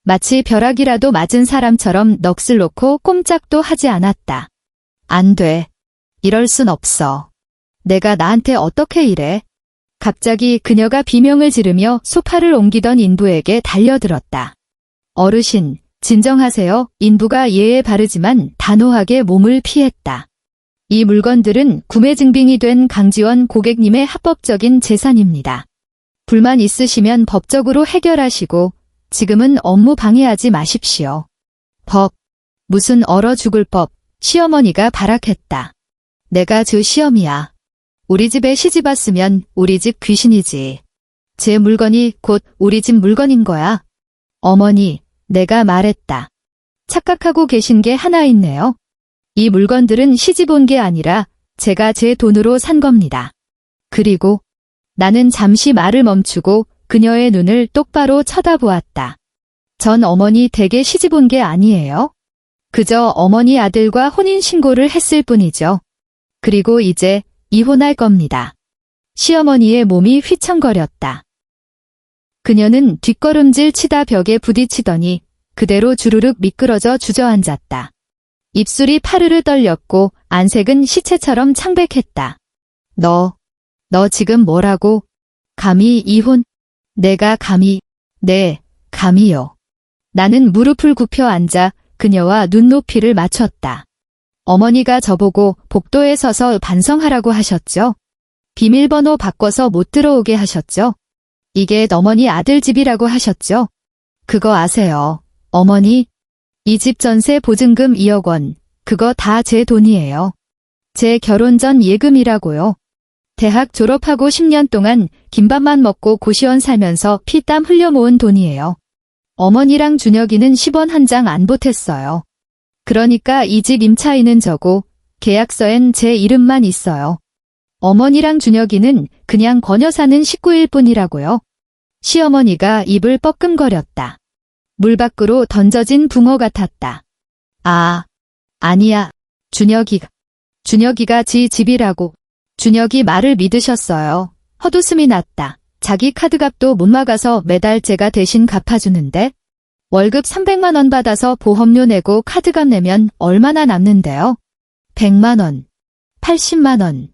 마치 벼락이라도 맞은 사람처럼 넋을 놓고 꼼짝도 하지 않았다. 안 돼. 이럴 순 없어. 내가 나한테 어떻게 이래? 갑자기 그녀가 비명을 지르며 소파를 옮기던 인부에게 달려들었다. 어르신, 진정하세요. 인부가 예에 바르지만 단호하게 몸을 피했다. 이 물건들은 구매 증빙이 된 강지원 고객님의 합법적인 재산입니다. 불만 있으시면 법적으로 해결하시고 지금은 업무 방해하지 마십시오. 법. 무슨 얼어 죽을 법. 시어머니가 발악했다. 내가 저 시어미야. 우리 집에 시집 왔으면 우리 집 귀신이지. 제 물건이 곧 우리 집 물건인 거야. 어머니, 내가 말했다. 착각하고 계신 게 하나 있네요. 이 물건들은 시집 온 게 아니라 제가 제 돈으로 산 겁니다. 그리고 나는 잠시 말을 멈추고 그녀의 눈을 똑바로 쳐다보았다. 전 어머니 댁에 시집 온 게 아니에요. 그저 어머니 아들과 혼인신고를 했을 뿐이죠. 그리고 이제 이혼할 겁니다. 시어머니의 몸이 휘청거렸다. 그녀는 뒷걸음질 치다 벽에 부딪히더니 그대로 주르륵 미끄러져 주저앉았다. 입술이 파르르 떨렸고 안색은 시체처럼 창백했다. 너 지금 뭐라고? 감히 이혼? 내가 감히? 네, 감히요. 나는 무릎을 굽혀 앉아 그녀와 눈높이를 맞췄다. 어머니가 저보고 복도에 서서 반성하라고 하셨죠? 비밀번호 바꿔서 못 들어오게 하셨죠? 이게 어머니 아들 집이라고 하셨죠? 그거 아세요, 어머니? 이 집 전세 보증금 2억 원, 그거 다 제 돈이에요. 제 결혼 전 예금이라고요. 대학 졸업하고 10년 동안 김밥만 먹고 고시원 살면서 피땀 흘려 모은 돈이에요. 어머니랑 준혁이는 10원 한 장 안 보탰어요. 그러니까 이 집 임차인은 저고 계약서엔 제 이름만 있어요. 어머니랑 준혁이는 그냥 거녀 사는 식구일 뿐이라고요. 시어머니가 입을 뻐끔거렸다. 물 밖으로 던져진 붕어 같았다. 아니야. 준혁이가 지 집이라고. 준혁이 말을 믿으셨어요. 헛웃음이 났다. 자기 카드값도 못 막아서 매달 제가 대신 갚아주는데 월급 300만 원 받아서 보험료 내고 카드값 내면 얼마나 남는데요? 100만 원, 80만 원.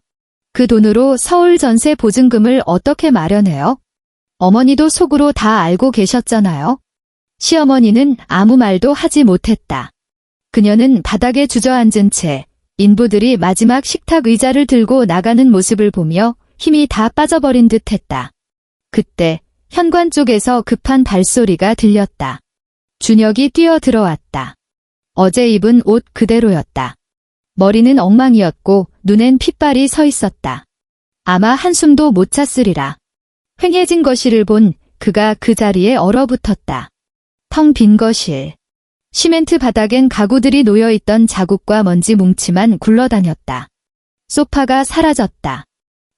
그 돈으로 서울 전세 보증금을 어떻게 마련해요? 어머니도 속으로 다 알고 계셨잖아요. 시어머니는 아무 말도 하지 못했다. 그녀는 바닥에 주저앉은 채 인부들이 마지막 식탁 의자를 들고 나가는 모습을 보며 힘이 다 빠져버린 듯 했다. 그때 현관 쪽에서 급한 발소리가 들렸다. 준혁이 뛰어 들어왔다. 어제 입은 옷 그대로였다. 머리는 엉망이었고 눈엔 핏발이 서 있었다. 아마 한숨도 못 찼으리라. 휑해진 거실을 본 그가 그 자리에 얼어붙었다. 텅 빈 거실. 시멘트 바닥엔 가구들이 놓여있던 자국과 먼지 뭉치만 굴러다녔다. 소파가 사라졌다.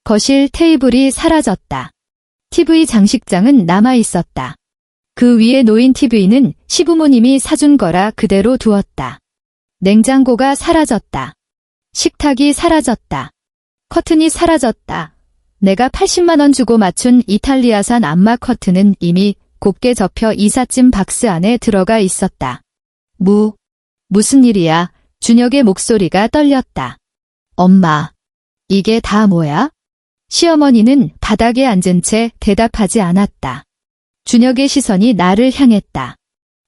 거실 테이블이 사라졌다. TV 장식장은 남아있었다. 그 위에 놓인 TV는 시부모님이 사준 거라 그대로 두었다. 냉장고가 사라졌다. 식탁이 사라졌다. 커튼이 사라졌다. 내가 80만 원 주고 맞춘 이탈리아산 안마 커튼은 이미 곱게 접혀 이삿짐 박스 안에 들어가 있었다. 무슨 일이야? 준혁의 목소리가 떨렸다. 엄마, 이게 다 뭐야? 시어머니는 바닥에 앉은 채 대답하지 않았다. 준혁의 시선이 나를 향했다.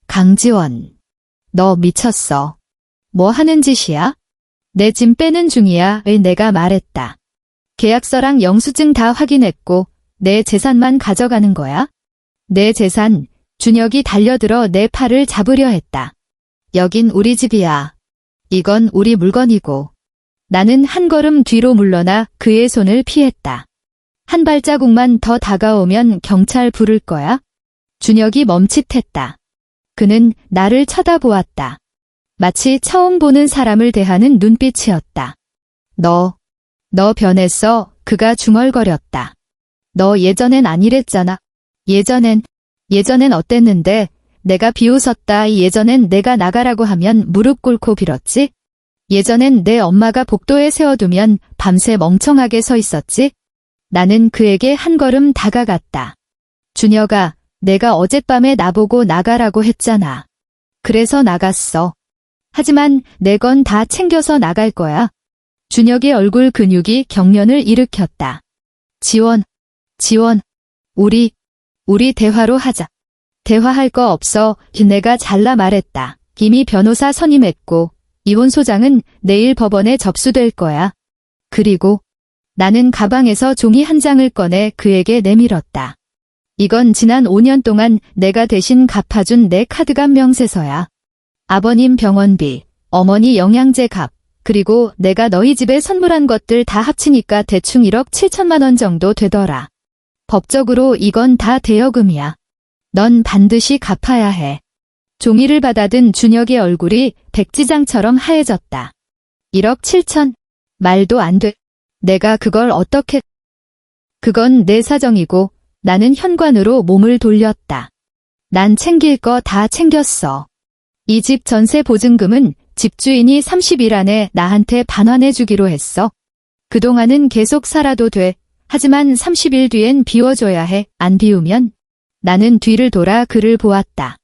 강지원, 너 미쳤어. 뭐 하는 짓이야? 내 짐 빼는 중이야. 왜 내가 말했다. 계약서랑 영수증 다 확인했고 내 재산만 가져가는 거야? 내 재산, 준혁이 달려들어 내 팔을 잡으려 했다. 여긴 우리 집이야. 이건 우리 물건이고. 나는 한 걸음 뒤로 물러나 그의 손을 피했다. 한 발자국만 더 다가오면 경찰 부를 거야? 준혁이 멈칫했다. 그는 나를 쳐다보았다. 마치 처음 보는 사람을 대하는 눈빛이었다. 너 변했어. 그가 중얼거렸다. 너 예전엔 안 이랬잖아. 예전엔 어땠는데? 내가 비웃었다. 예전엔 내가 나가라고 하면 무릎 꿇고 빌었지? 예전엔 내 엄마가 복도에 세워두면 밤새 멍청하게 서 있었지? 나는 그에게 한 걸음 다가갔다. 준혁아, 내가 어젯밤에 나보고 나가라고 했잖아. 그래서 나갔어. 하지만 내 건 다 챙겨서 나갈 거야. 준혁의 얼굴 근육이 경련을 일으켰다. 지원, 우리 대화로 하자. 대화할 거 없어. 내가 잘라 말했다. 이미 변호사 선임했고 이혼 소장은 내일 법원에 접수될 거야. 그리고 나는 가방에서 종이 한 장을 꺼내 그에게 내밀었다. 이건 지난 5년 동안 내가 대신 갚아준 내 카드값 명세서야. 아버님 병원비, 어머니 영양제 값, 그리고 내가 너희 집에 선물한 것들 다 합치니까 대충 1억 7천만 원 정도 되더라. 법적으로 이건 다 대여금이야. 넌 반드시 갚아야 해. 종이를 받아든 준혁의 얼굴이 백지장처럼 하얘졌다. 1억 7천? 말도 안 돼. 내가 그걸 어떻게... 그건 내 사정이고 나는 현관으로 몸을 돌렸다. 난 챙길 거 다 챙겼어. 이 집 전세 보증금은 집주인이 30일 안에 나한테 반환해주기로 했어. 그동안은 계속 살아도 돼. 하지만 30일 뒤엔 비워줘야 해. 안 비우면? 나는 뒤를 돌아 그를 보았다.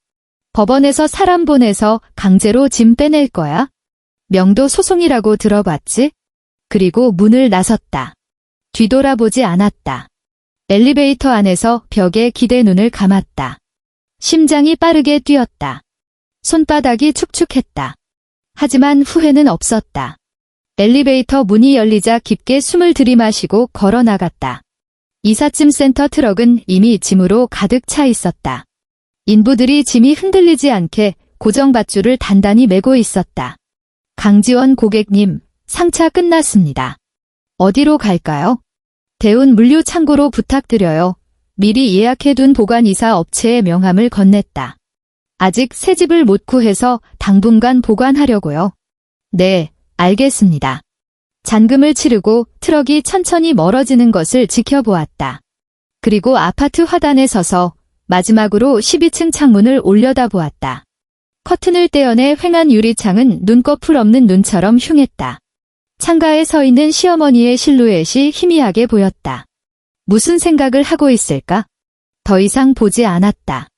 법원에서 사람 보내서 강제로 짐 빼낼 거야? 명도 소송이라고 들어봤지? 그리고 문을 나섰다. 뒤돌아보지 않았다. 엘리베이터 안에서 벽에 기대 눈을 감았다. 심장이 빠르게 뛰었다. 손바닥이 축축했다. 하지만 후회는 없었다. 엘리베이터 문이 열리자 깊게 숨을 들이마시고 걸어 나갔다. 이삿짐 센터 트럭은 이미 짐으로 가득 차 있었다. 인부들이 짐이 흔들리지 않게 고정밧줄을 단단히 메고 있었다. 강지원 고객님, 상차 끝났습니다. 어디로 갈까요? 대운 물류창고로 부탁드려요. 미리 예약해둔 보관이사 업체의 명함을 건넸다. 아직 새 집을 못 구해서 당분간 보관하려고요. 네, 알겠습니다. 잔금을 치르고 트럭이 천천히 멀어지는 것을 지켜보았다. 그리고 아파트 화단에 서서 마지막으로 12층 창문을 올려다보았다. 커튼을 떼어내 휑한 유리창은 눈꺼풀 없는 눈처럼 흉했다. 창가에 서 있는 시어머니의 실루엣이 희미하게 보였다. 무슨 생각을 하고 있을까? 더 이상 보지 않았다.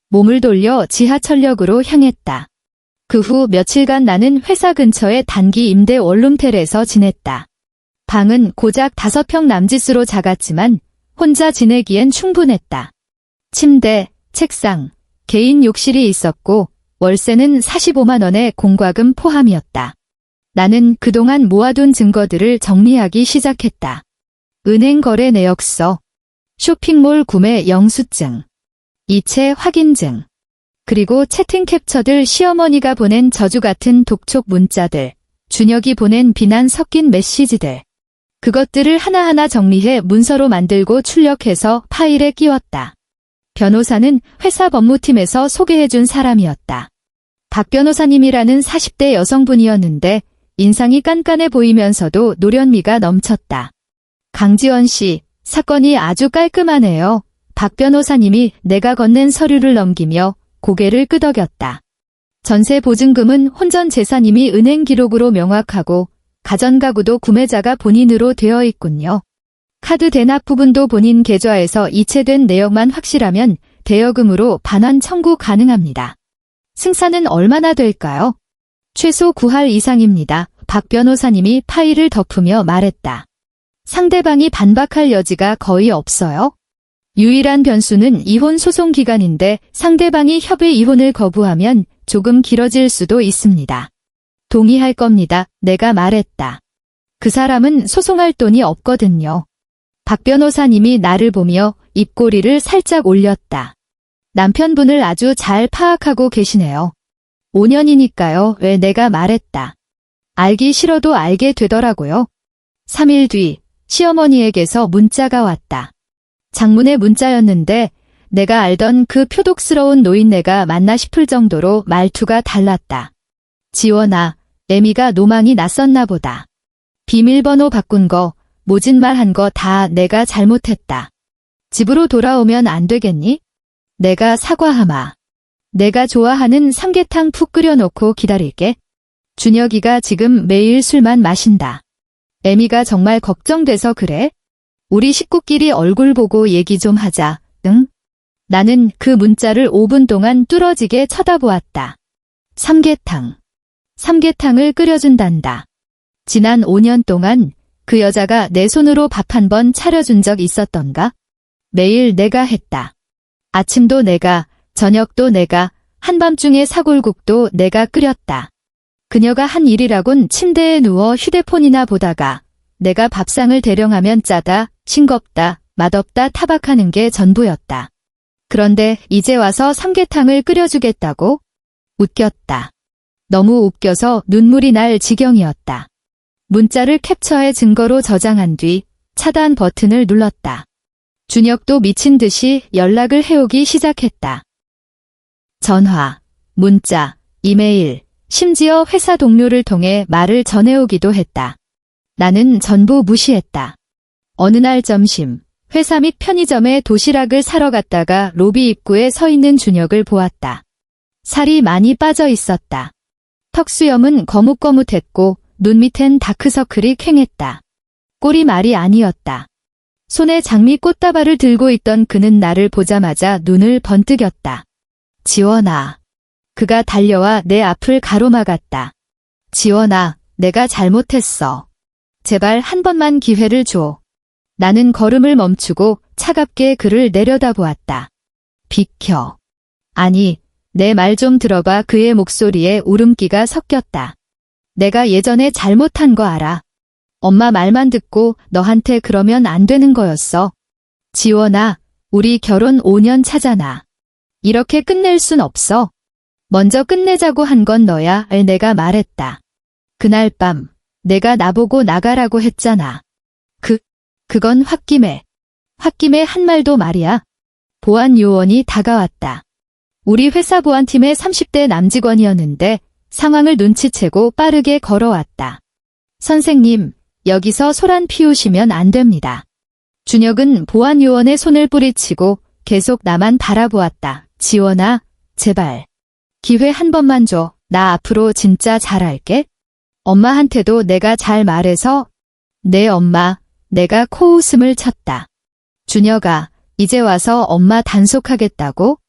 몸을 돌려 지하철역으로 향했다. 그 후 며칠간 나는 회사 근처의 단기 임대 원룸텔에서 지냈다. 방은 고작 5평 남짓으로 작았지만 혼자 지내기엔 충분했다. 침대, 책상, 개인 욕실이 있었고 월세는 45만 원의 공과금 포함이었다. 나는 그동안 모아둔 증거들을 정리하기 시작했다. 은행 거래 내역서, 쇼핑몰 구매 영수증, 이체 확인증, 그리고 채팅 캡처들 시어머니가 보낸 저주 같은 독촉 문자들, 준혁이 보낸 비난 섞인 메시지들. 그것들을 하나하나 정리해 문서로 만들고 출력해서 파일에 끼웠다. 변호사는 회사 법무팀에서 소개해준 사람이었다. 박 변호사님이라는 40대 여성분이었는데 인상이 깐깐해 보이면서도 노련미가 넘쳤다. 강지원 씨, 사건이 아주 깔끔하네요. 박 변호사님이 내가 건넨 서류를 넘기며 고개를 끄덕였다. 전세 보증금은 혼전 재산임이 은행 기록으로 명확하고 가전가구도 구매자가 본인으로 되어 있군요. 카드 대납 부분도 본인 계좌에서 이체된 내역만 확실하면 대여금으로 반환 청구 가능합니다. 승산은 얼마나 될까요? 최소 9할 이상입니다. 박 변호사님이 파일을 덮으며 말했다. 상대방이 반박할 여지가 거의 없어요. 유일한 변수는 이혼 소송 기간인데 상대방이 협의 이혼을 거부하면 조금 길어질 수도 있습니다. 동의할 겁니다. 내가 말했다. 그 사람은 소송할 돈이 없거든요. 박 변호사님이 나를 보며 입꼬리를 살짝 올렸다. 남편분을 아주 잘 파악하고 계시네요. 5년이니까요. 왜 내가 말했다. 알기 싫어도 알게 되더라고요. 3일 뒤 시어머니에게서 문자가 왔다. 장문의 문자였는데 내가 알던 그 표독스러운 노인네가 맞나 싶을 정도로 말투가 달랐다. 지원아, 애미가 노망이 났었나 보다. 비밀번호 바꾼 거, 모진말 한 거 다 내가 잘못했다. 집으로 돌아오면 안 되겠니? 내가 사과하마. 내가 좋아하는 삼계탕 푹 끓여놓고 기다릴게. 준혁이가 지금 매일 술만 마신다. 애미가 정말 걱정돼서 그래? 우리 식구끼리 얼굴 보고 얘기 좀 하자, 응? 나는 그 문자를 5분 동안 뚫어지게 쳐다보았다. 삼계탕. 삼계탕을 끓여준단다. 지난 5년 동안 그 여자가 내 손으로 밥 한 번 차려준 적 있었던가? 매일 내가 했다. 아침도 내가, 저녁도 내가, 한밤중에 사골국도 내가 끓였다. 그녀가 한 일이라곤 침대에 누워 휴대폰이나 보다가 내가 밥상을 대령하면 짜다, 싱겁다, 맛없다 타박하는 게 전부였다. 그런데 이제 와서 삼계탕을 끓여주겠다고? 웃겼다. 너무 웃겨서 눈물이 날 지경이었다. 문자를 캡처해 증거로 저장한 뒤 차단 버튼을 눌렀다. 준혁도 미친 듯이 연락을 해오기 시작했다. 전화, 문자, 이메일, 심지어 회사 동료를 통해 말을 전해오기도 했다. 나는 전부 무시했다. 어느 날 점심, 회사 및 편의점에 도시락을 사러 갔다가 로비 입구에 서 있는 준혁을 보았다. 살이 많이 빠져 있었다. 턱수염은 거뭇거뭇했고 눈 밑엔 다크서클이 퀭했다. 꼴이 말이 아니었다. 손에 장미 꽃다발을 들고 있던 그는 나를 보자마자 눈을 번뜩였다. 지원아. 그가 달려와 내 앞을 가로막았다. 지원아, 내가 잘못했어. 제발 한 번만 기회를 줘. 나는 걸음을 멈추고 차갑게 그를 내려다보았다. 비켜. 아니, 내 말 좀 들어봐. 그의 목소리에 울음기가 섞였다. 내가 예전에 잘못한 거 알아. 엄마 말만 듣고 너한테 그러면 안 되는 거였어. 지원아, 우리 결혼 5년 차잖아. 이렇게 끝낼 순 없어. 먼저 끝내자고 한 건 너야. 내가 말했다. 그날 밤 내가 나보고 나가라고 했잖아. 그건 홧김에 한 말도 말이야. 보안 요원이 다가왔다. 우리 회사 보안팀의 30대 남직원이었는데 상황을 눈치채고 빠르게 걸어왔다. 선생님, 여기서 소란 피우시면 안 됩니다. 준혁은 보안 요원의 손을 뿌리치고 계속 나만 바라보았다. 지원아, 제발. 기회 한 번만 줘. 나 앞으로 진짜 잘할게. 엄마한테도 내가 잘 말해서. 네 엄마. 내가 코웃음을 쳤다. 준혁아, 이제 와서 엄마 단속하겠다고?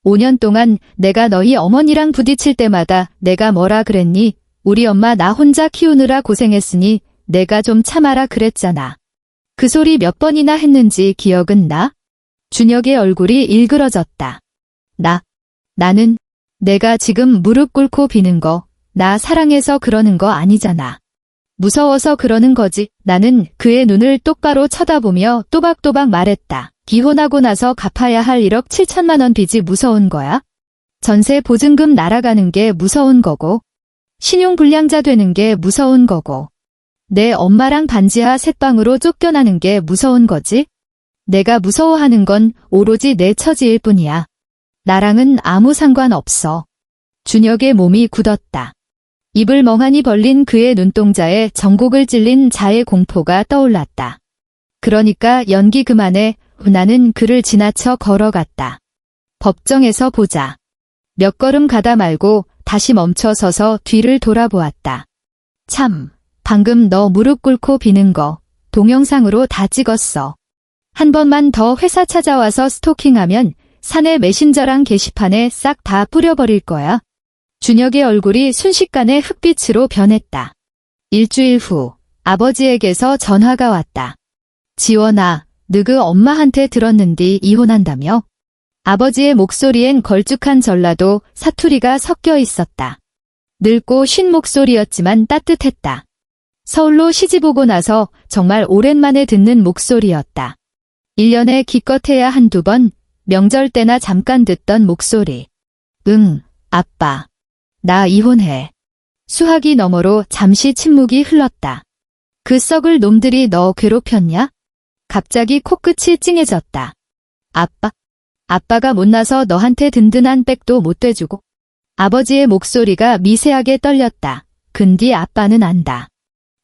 5년 동안 내가 너희 어머니랑 부딪힐 때마다 내가 뭐라 그랬니? 우리 엄마 나 혼자 키우느라 고생했으니 내가 좀 참아라 그랬잖아. 그 소리 몇 번이나 했는지 기억은 나? 준혁의 얼굴이 일그러졌다. 나는 내가 지금 무릎 꿇고 비는 거, 나 사랑해서 그러는 거 아니잖아. 무서워서 그러는 거지. 나는 그의 눈을 똑바로 쳐다보며 또박또박 말했다. 기혼하고 나서 갚아야 할 1억 7천만 원 빚이 무서운 거야? 전세 보증금 날아가는 게 무서운 거고, 신용불량자 되는 게 무서운 거고, 내 엄마랑 반지하 새빵으로 쫓겨나는 게 무서운 거지? 내가 무서워하는 건 오로지 내 처지일 뿐이야. 나랑은 아무 상관없어. 준혁의 몸이 굳었다. 입을 멍하니 벌린 그의 눈동자에 전곡을 찔린 자의 공포가 떠올랐다. 그러니까 연기 그만해. 나는 그를 지나쳐 걸어갔다. 법정에서 보자. 몇 걸음 가다 말고 다시 멈춰 서서 뒤를 돌아보았다. 참, 방금 너 무릎 꿇고 비는 거 동영상으로 다 찍었어. 한 번만 더 회사 찾아와서 스토킹하면 사내 메신저랑 게시판에 싹 다 뿌려버릴 거야. 준혁의 얼굴이 순식간에 흑빛으로 변했다. 일주일 후 아버지에게서 전화가 왔다. 지원아, 너그 엄마한테 들었는디 이혼한다며? 아버지의 목소리엔 걸쭉한 전라도 사투리가 섞여 있었다. 늙고 쉰 목소리였지만 따뜻했다. 서울로 시집 오고 나서 정말 오랜만에 듣는 목소리였다. 1년에 기껏해야 한두 번, 명절 때나 잠깐 듣던 목소리. 응, 아빠. 나 이혼해. 수화기 너머로 잠시 침묵이 흘렀다. 그 썩을 놈들이 너 괴롭혔냐? 갑자기 코끝이 찡해졌다. 아빠가 못나서 너한테 든든한 백도 못 돼주고. 아버지의 목소리가 미세하게 떨렸다. 근디 아빠는 안다.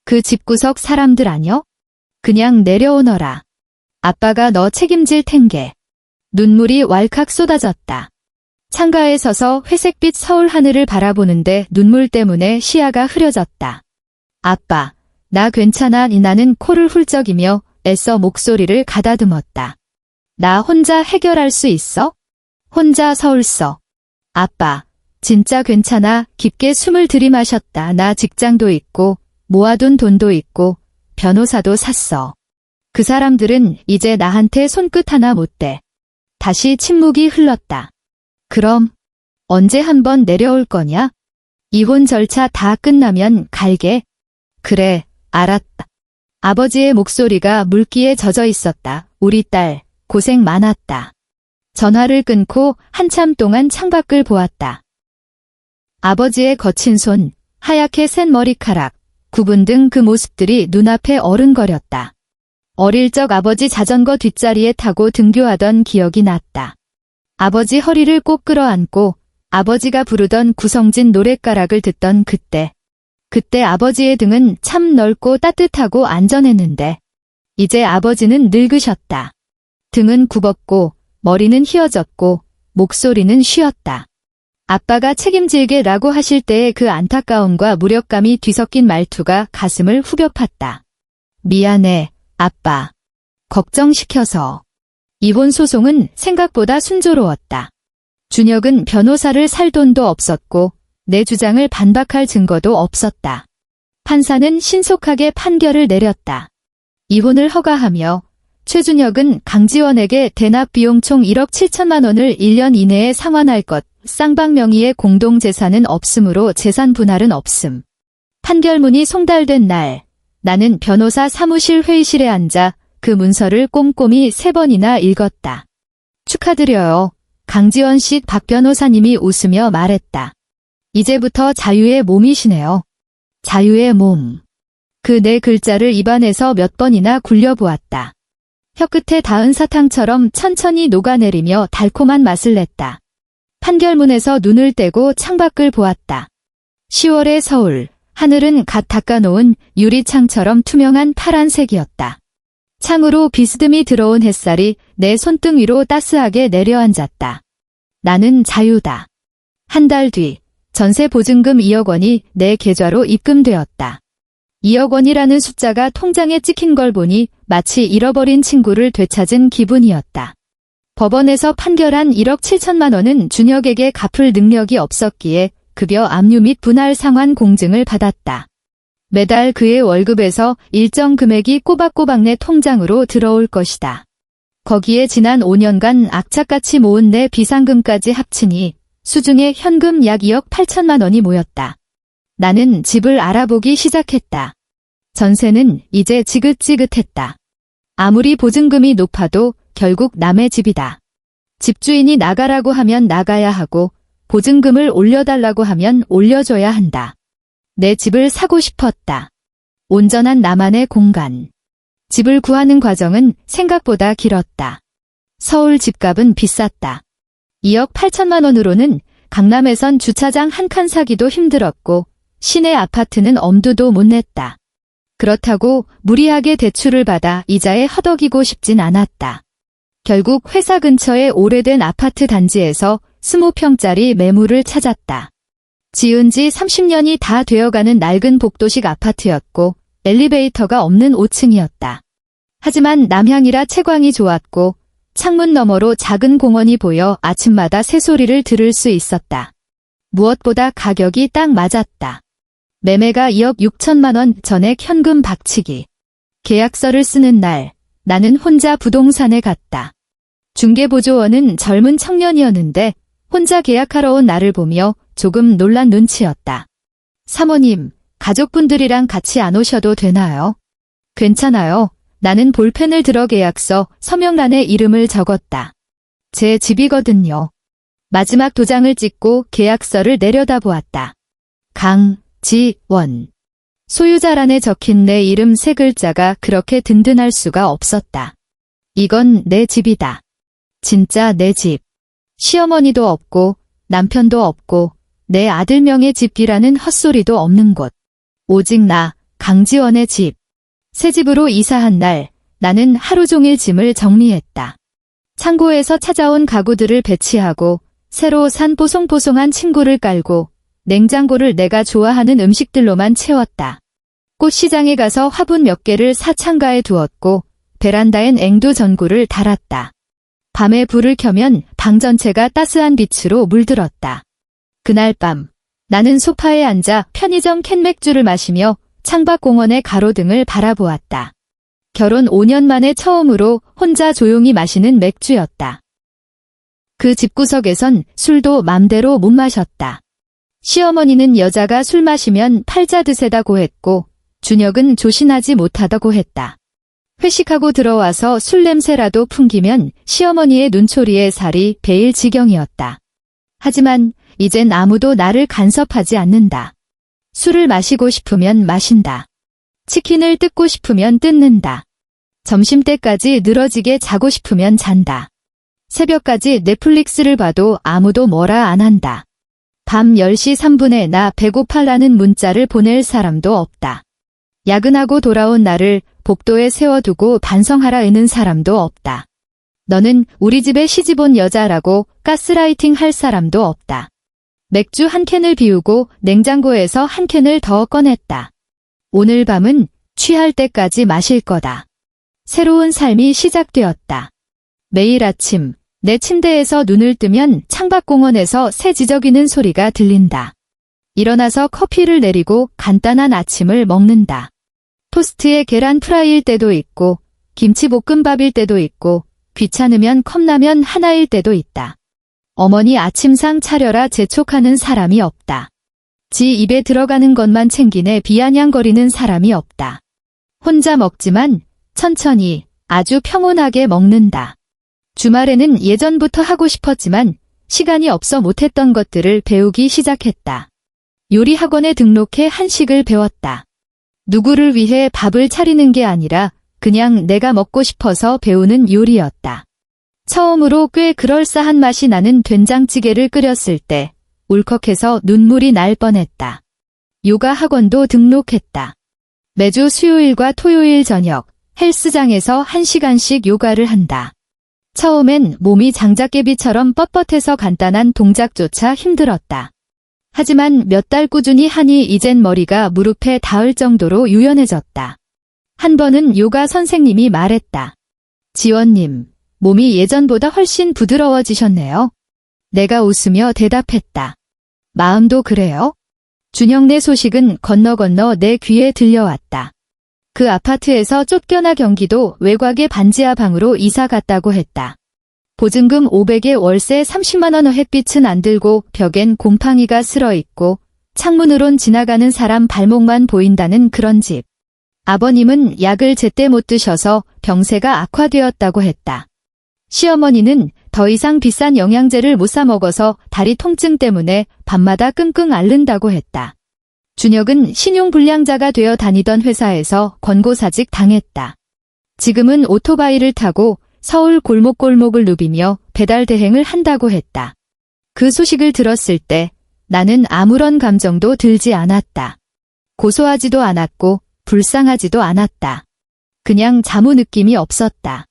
그 집구석 사람들 아뇨? 그냥 내려오너라. 아빠가 너 책임질 텐게. 눈물이 왈칵 쏟아졌다. 창가에 서서 회색빛 서울 하늘을 바라보는데 눈물 때문에 시야가 흐려졌다. 아빠, 나 괜찮아. 나는 코를 훌쩍이며 애써 목소리를 가다듬었다. 나 혼자 해결할 수 있어? 혼자 서울 써. 아빠, 진짜 괜찮아. 깊게 숨을 들이마셨다. 나 직장도 있고 모아둔 돈도 있고 변호사도 샀어. 그 사람들은 이제 나한테 손끝 하나 못 대. 다시 침묵이 흘렀다. 그럼 언제 한번 내려올 거냐? 이혼 절차 다 끝나면 갈게. 그래, 알았다. 아버지의 목소리가 물기에 젖어 있었다. 우리 딸, 고생 많았다. 전화를 끊고 한참 동안 창밖을 보았다. 아버지의 거친 손, 하얗게 센 머리카락, 구분 등 그 모습들이 눈앞에 어른거렸다. 어릴 적 아버지 자전거 뒷자리에 타고 등교하던 기억이 났다. 아버지 허리를 꼭 끌어안고 아버지가 부르던 구성진 노랫가락을 듣던 그때 아버지의 등은 참 넓고 따뜻하고 안전했는데 이제 아버지는 늙으셨다. 등은 굽었고 머리는 휘어졌고 목소리는 쉬었다. 아빠가 책임질게 라고 하실 때의 그 안타까움과 무력감이 뒤섞인 말투가 가슴을 후벼 팠다. 미안해, 아빠. 걱정시켜서. 이혼 소송은 생각보다 순조로웠다. 준혁은 변호사를 살 돈도 없었고 내 주장을 반박할 증거도 없었다. 판사는 신속하게 판결을 내렸다. 이혼을 허가하며 최준혁은 강지원에게 대납 비용 총 1억 7천만 원을 1년 이내에 상환할 것, 쌍방 명의의 공동재산은 없으므로 재산 분할은 없음. 판결문이 송달된 날, 나는 변호사 사무실 회의실에 앉아 그 문서를 꼼꼼히 3번이나 읽었다. 축하드려요. 강지원 씨, 박 변호사님이 웃으며 말했다. 이제부터 자유의 몸이시네요. 자유의 몸. 그 네 글자를 입안에서 몇 번이나 굴려보았다. 혀끝에 닿은 사탕처럼 천천히 녹아내리며 달콤한 맛을 냈다. 판결문에서 눈을 떼고 창밖을 보았다. 10월의 서울, 하늘은 갓 닦아놓은 유리창처럼 투명한 파란색이었다. 창으로 비스듬히 들어온 햇살이 내 손등 위로 따스하게 내려앉았다. 나는 자유다. 한 달 뒤, 전세 보증금 2억 원이 내 계좌로 입금되었다. 2억 원이라는 숫자가 통장에 찍힌 걸 보니 마치 잃어버린 친구를 되찾은 기분이었다. 법원에서 판결한 1억 7천만 원은 준혁에게 갚을 능력이 없었기에 급여 압류 및 분할 상환 공증을 받았다. 매달 그의 월급에서 일정 금액이 꼬박꼬박 내 통장으로 들어올 것이다. 거기에 지난 5년간 악착같이 모은 내 비상금까지 합치니 수중에 현금 약 2억 8천만 원이 모였다. 나는 집을 알아보기 시작했다. 전세는 이제 지긋지긋했다. 아무리 보증금이 높아도 결국 남의 집이다. 집주인이 나가라고 하면 나가야 하고 보증금을 올려달라고 하면 올려줘야 한다. 내 집을 사고 싶었다. 온전한 나만의 공간. 집을 구하는 과정은 생각보다 길었다. 서울 집값은 비쌌다. 2억 8천만 원으로는 강남에선 주차장 한 칸 사기도 힘들었고 시내 아파트는 엄두도 못 냈다. 그렇다고 무리하게 대출을 받아 이자에 허덕이고 싶진 않았다. 결국 회사 근처의 오래된 아파트 단지에서 20평짜리 매물을 찾았다. 지은 지 30년이 다 되어가는 낡은 복도식 아파트였고 엘리베이터가 없는 5층이었다. 하지만 남향이라 채광이 좋았고 창문 너머로 작은 공원이 보여 아침마다 새소리를 들을 수 있었다. 무엇보다 가격이 딱 맞았다. 매매가 2억 6천만 원, 전액 현금 박치기. 계약서를 쓰는 날, 나는 혼자 부동산에 갔다. 중개보조원은 젊은 청년이었는데 혼자 계약하러 온 나를 보며 조금 놀란 눈치였다. 사모님, 가족분들이랑 같이 안 오셔도 되나요? 괜찮아요. 나는 볼펜을 들어 계약서 서명란에 이름을 적었다. 제 집이거든요. 마지막 도장을 찍고 계약서를 내려다보았다. 강지원. 소유자란에 적힌 내 이름 3글자가 그렇게 든든할 수가 없었다. 이건 내 집이다. 진짜 내 집. 시어머니도 없고 남편도 없고 내 아들 명의 집이라는 헛소리도 없는 곳. 오직 나, 강지원의 집. 새 집으로 이사한 날, 나는 하루 종일 짐을 정리했다. 창고에서 찾아온 가구들을 배치하고 새로 산 뽀송뽀송한 침구를 깔고 냉장고를 내가 좋아하는 음식들로만 채웠다. 꽃시장에 가서 화분 몇 개를 사 창가에 두었고 베란다엔 앵두 전구를 달았다. 밤에 불을 켜면 방 전체가 따스한 빛으로 물들었다. 그날 밤, 나는 소파에 앉아 편의점 캔맥주를 마시며 창밖 공원의 가로등을 바라보았다. 결혼 5년 만에 처음으로 혼자 조용히 마시는 맥주였다. 그 집구석에선 술도 맘대로 못 마셨다. 시어머니는 여자가 술 마시면 팔자 드세다고 했고 준혁은 조신하지 못하다고 했다. 회식하고 들어와서 술 냄새라도 풍기면 시어머니의 눈초리에 살이 베일 지경이었다. 하지만 이젠 아무도 나를 간섭하지 않는다. 술을 마시고 싶으면 마신다. 치킨을 뜯고 싶으면 뜯는다. 점심때까지 늘어지게 자고 싶으면 잔다. 새벽까지 넷플릭스를 봐도 아무도 뭐라 안 한다. 밤 10시 3분에 나 배고파라는 문자를 보낼 사람도 없다. 야근하고 돌아온 나를 복도에 세워두고 반성하라 으는 사람도 없다. 너는 우리 집에 시집 온 여자라고 가스라이팅 할 사람도 없다. 맥주 한 캔을 비우고 냉장고에서 한 캔을 더 꺼냈다. 오늘 밤은 취할 때까지 마실 거다. 새로운 삶이 시작되었다. 매일 아침 내 침대에서 눈을 뜨면 창밖공원에서 새 지저귀는 소리가 들린다. 일어나서 커피를 내리고 간단한 아침을 먹는다. 토스트에 계란 프라이일 때도 있고 김치볶음밥일 때도 있고 귀찮으면 컵라면 하나일 때도 있다. 어머니 아침상 차려라 재촉하는 사람이 없다. 지 입에 들어가는 것만 챙기네 비아냥거리는 사람이 없다. 혼자 먹지만 천천히 아주 평온하게 먹는다. 주말에는 예전부터 하고 싶었지만 시간이 없어 못했던 것들을 배우기 시작했다. 요리 학원에 등록해 한식을 배웠다. 누구를 위해 밥을 차리는 게 아니라 그냥 내가 먹고 싶어서 배우는 요리였다. 처음으로 꽤 그럴싸한 맛이 나는 된장찌개를 끓였을 때 울컥해서 눈물이 날 뻔했다. 요가 학원도 등록했다. 매주 수요일과 토요일 저녁 헬스장에서 1시간씩 요가를 한다. 처음엔 몸이 장작개비처럼 뻣뻣해서 간단한 동작조차 힘들었다. 하지만 몇 달 꾸준히 하니 이젠 머리가 무릎에 닿을 정도로 유연해졌다. 한 번은 요가 선생님이 말했다. 지원님, 몸이 예전보다 훨씬 부드러워지셨네요. 내가 웃으며 대답했다. 마음도 그래요? 준영네 소식은 건너 내 귀에 들려왔다. 그 아파트에서 쫓겨나 경기도 외곽의 반지하 방으로 이사 갔다고 했다. 보증금 500에 월세 30만 원 햇빛은 안 들고 벽엔 곰팡이가 슬어 있고 창문으론 지나가는 사람 발목만 보인다는 그런 집. 아버님은 약을 제때 못 드셔서 병세가 악화되었다고 했다. 시어머니는 더 이상 비싼 영양제를 못 사 먹어서 다리 통증 때문에 밤마다 끙끙 앓는다고 했다. 준혁은 신용불량자가 되어 다니던 회사에서 권고사직 당했다. 지금은 오토바이를 타고 서울 골목골목을 누비며 배달 대행을 한다고 했다. 그 소식을 들었을 때 나는 아무런 감정도 들지 않았다. 고소하지도 않았고 불쌍하지도 않았다. 그냥 자무 느낌이 없었다.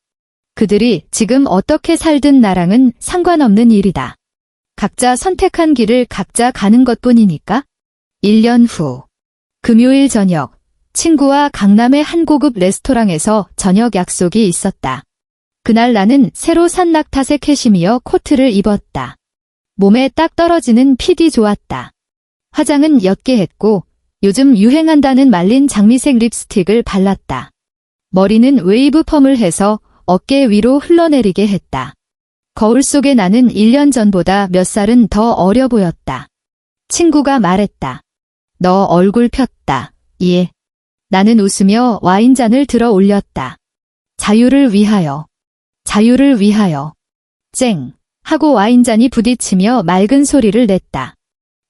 그들이 지금 어떻게 살든 나랑은 상관없는 일이다. 각자 선택한 길을 각자 가는 것뿐이니까. 1년 후 금요일 저녁 친구와 강남의 한 고급 레스토랑에서 저녁 약속이 있었다. 그날 나는 새로 산 낙타색 캐시미어 코트를 입었다. 몸에 딱 떨어지는 핏이 좋았다. 화장은 옅게 했고 요즘 유행한다는 말린 장미색 립스틱을 발랐다. 머리는 웨이브 펌을 해서 어깨 위로 흘러내리게 했다. 거울 속에 나는 1년 전보다 몇 살은 더 어려 보였다. 친구가 말했다. 너 얼굴 폈다. 예. 나는 웃으며 와인잔을 들어 올렸다. 자유를 위하여. 자유를 위하여. 쨍. 하고 와인잔이 부딪히며 맑은 소리를 냈다.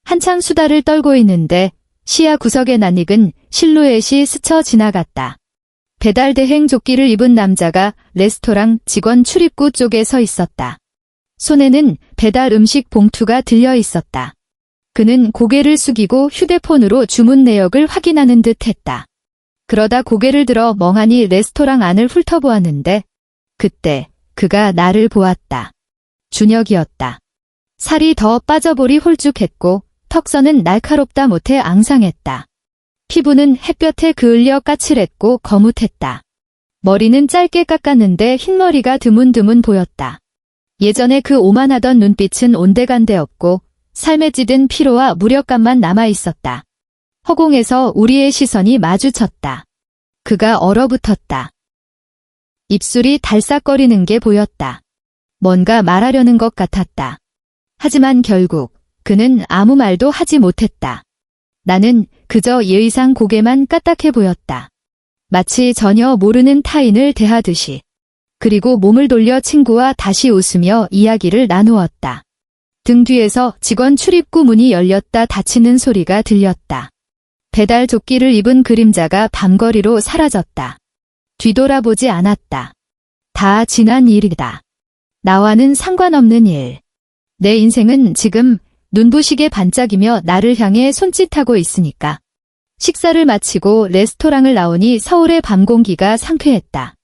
한참 수다를 떨고 있는데 시야 구석에 낯익은 실루엣이 스쳐 지나갔다. 배달 대행 조끼를 입은 남자가 레스토랑 직원 출입구 쪽에 서 있었다. 손에는 배달 음식 봉투가 들려 있었다. 그는 고개를 숙이고 휴대폰으로 주문 내역을 확인하는 듯 했다. 그러다 고개를 들어 멍하니 레스토랑 안을 훑어보았는데 그때 그가 나를 보았다. 준혁이었다. 살이 더 빠져보리 홀쭉했고 턱선은 날카롭다 못해 앙상했다. 피부는 햇볕에 그을려 까칠했고 거뭇했다. 머리는 짧게 깎았는데 흰머리가 드문드문 보였다. 예전에 그 오만하던 눈빛은 온데간데 없고 삶에 찌든 피로와 무력감만 남아있었다. 허공에서 우리의 시선이 마주쳤다. 그가 얼어붙었다. 입술이 달싹거리는 게 보였다. 뭔가 말하려는 것 같았다. 하지만 결국 그는 아무 말도 하지 못했다. 나는 그저 예의상 고개만 까딱해 보였다. 마치 전혀 모르는 타인을 대하듯이. 그리고 몸을 돌려 친구와 다시 웃으며 이야기를 나누었다. 등 뒤에서 직원 출입구 문이 열렸다 닫히는 소리가 들렸다. 배달 조끼를 입은 그림자가 밤거리로 사라졌다. 뒤돌아보지 않았다. 다 지난 일이다. 나와는 상관없는 일. 내 인생은 지금 눈부시게 반짝이며 나를 향해 손짓하고 있으니까. 식사를 마치고 레스토랑을 나오니 서울의 밤 공기가 상쾌했다.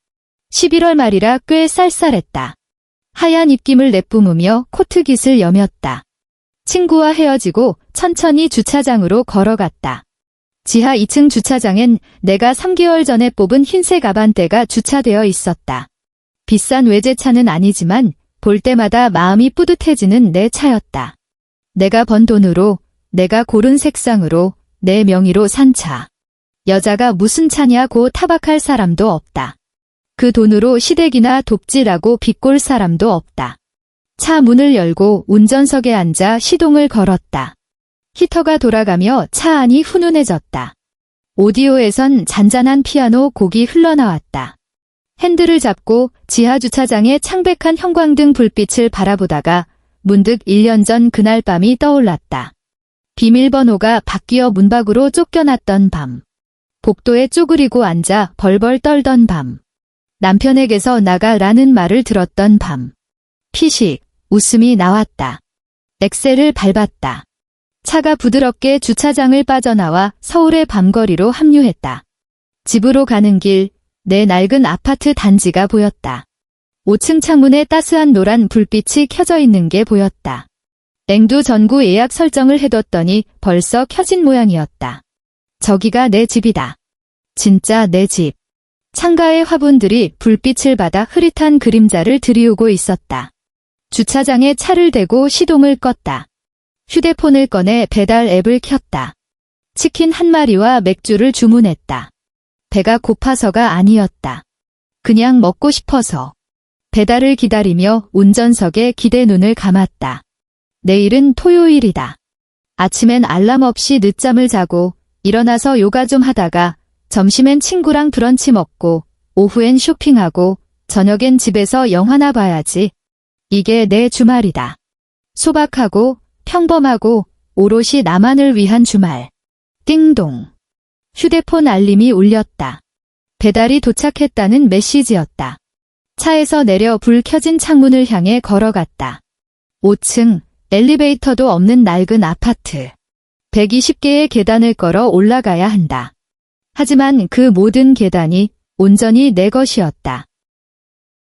11월 말이라 꽤 쌀쌀했다. 하얀 입김을 내뿜으며 코트깃을 여몄다. 친구와 헤어지고 천천히 주차장으로 걸어갔다. 지하 2층 주차장엔 내가 3개월 전에 뽑은 흰색 아반떼가 주차되어 있었다. 비싼 외제차는 아니지만 볼 때마다 마음이 뿌듯해지는 내 차였다. 내가 번 돈으로, 내가 고른 색상으로, 내 명의로 산 차. 여자가 무슨 차냐고 타박할 사람도 없다. 그 돈으로 시댁이나 돕지라고 비꼴 사람도 없다. 차 문을 열고 운전석에 앉아 시동을 걸었다. 히터가 돌아가며 차 안이 훈훈해졌다. 오디오에선 잔잔한 피아노 곡이 흘러나왔다. 핸들을 잡고 지하 주차장의 창백한 형광등 불빛을 바라보다가 문득 1년 전 그날 밤이 떠올랐다. 비밀번호가 바뀌어 문 밖으로 쫓겨났던 밤. 복도에 쪼그리고 앉아 벌벌 떨던 밤. 남편에게서 나가라는 말을 들었던 밤. 피식, 웃음이 나왔다. 엑셀을 밟았다. 차가 부드럽게 주차장을 빠져나와 서울의 밤거리로 합류했다. 집으로 가는 길, 내 낡은 아파트 단지가 보였다. 5층 창문에 따스한 노란 불빛이 켜져 있는 게 보였다. 앵두 전구 예약 설정을 해뒀더니 벌써 켜진 모양이었다. 저기가 내 집이다. 진짜 내 집. 창가의 화분들이 불빛을 받아 흐릿한 그림자를 들이우고 있었다. 주차장에 차를 대고 시동을 껐다. 휴대폰을 꺼내 배달 앱을 켰다. 치킨 한 마리와 맥주를 주문했다. 배가 고파서가 아니었다. 그냥 먹고 싶어서. 배달을 기다리며 운전석에 기대 눈을 감았다. 내일은 토요일이다. 아침엔 알람 없이 늦잠을 자고 일어나서 요가 좀 하다가 점심엔 친구랑 브런치 먹고 오후엔 쇼핑하고 저녁엔 집에서 영화나 봐야지. 이게 내 주말이다. 소박하고 평범하고 오롯이 나만을 위한 주말. 띵동. 휴대폰 알림이 울렸다. 배달이 도착했다는 메시지였다. 차에서 내려 불 켜진 창문을 향해 걸어갔다. 5층, 엘리베이터도 없는 낡은 아파트. 120개의 계단을 걸어 올라가야 한다. 하지만 그 모든 계단이 온전히 내 것이었다.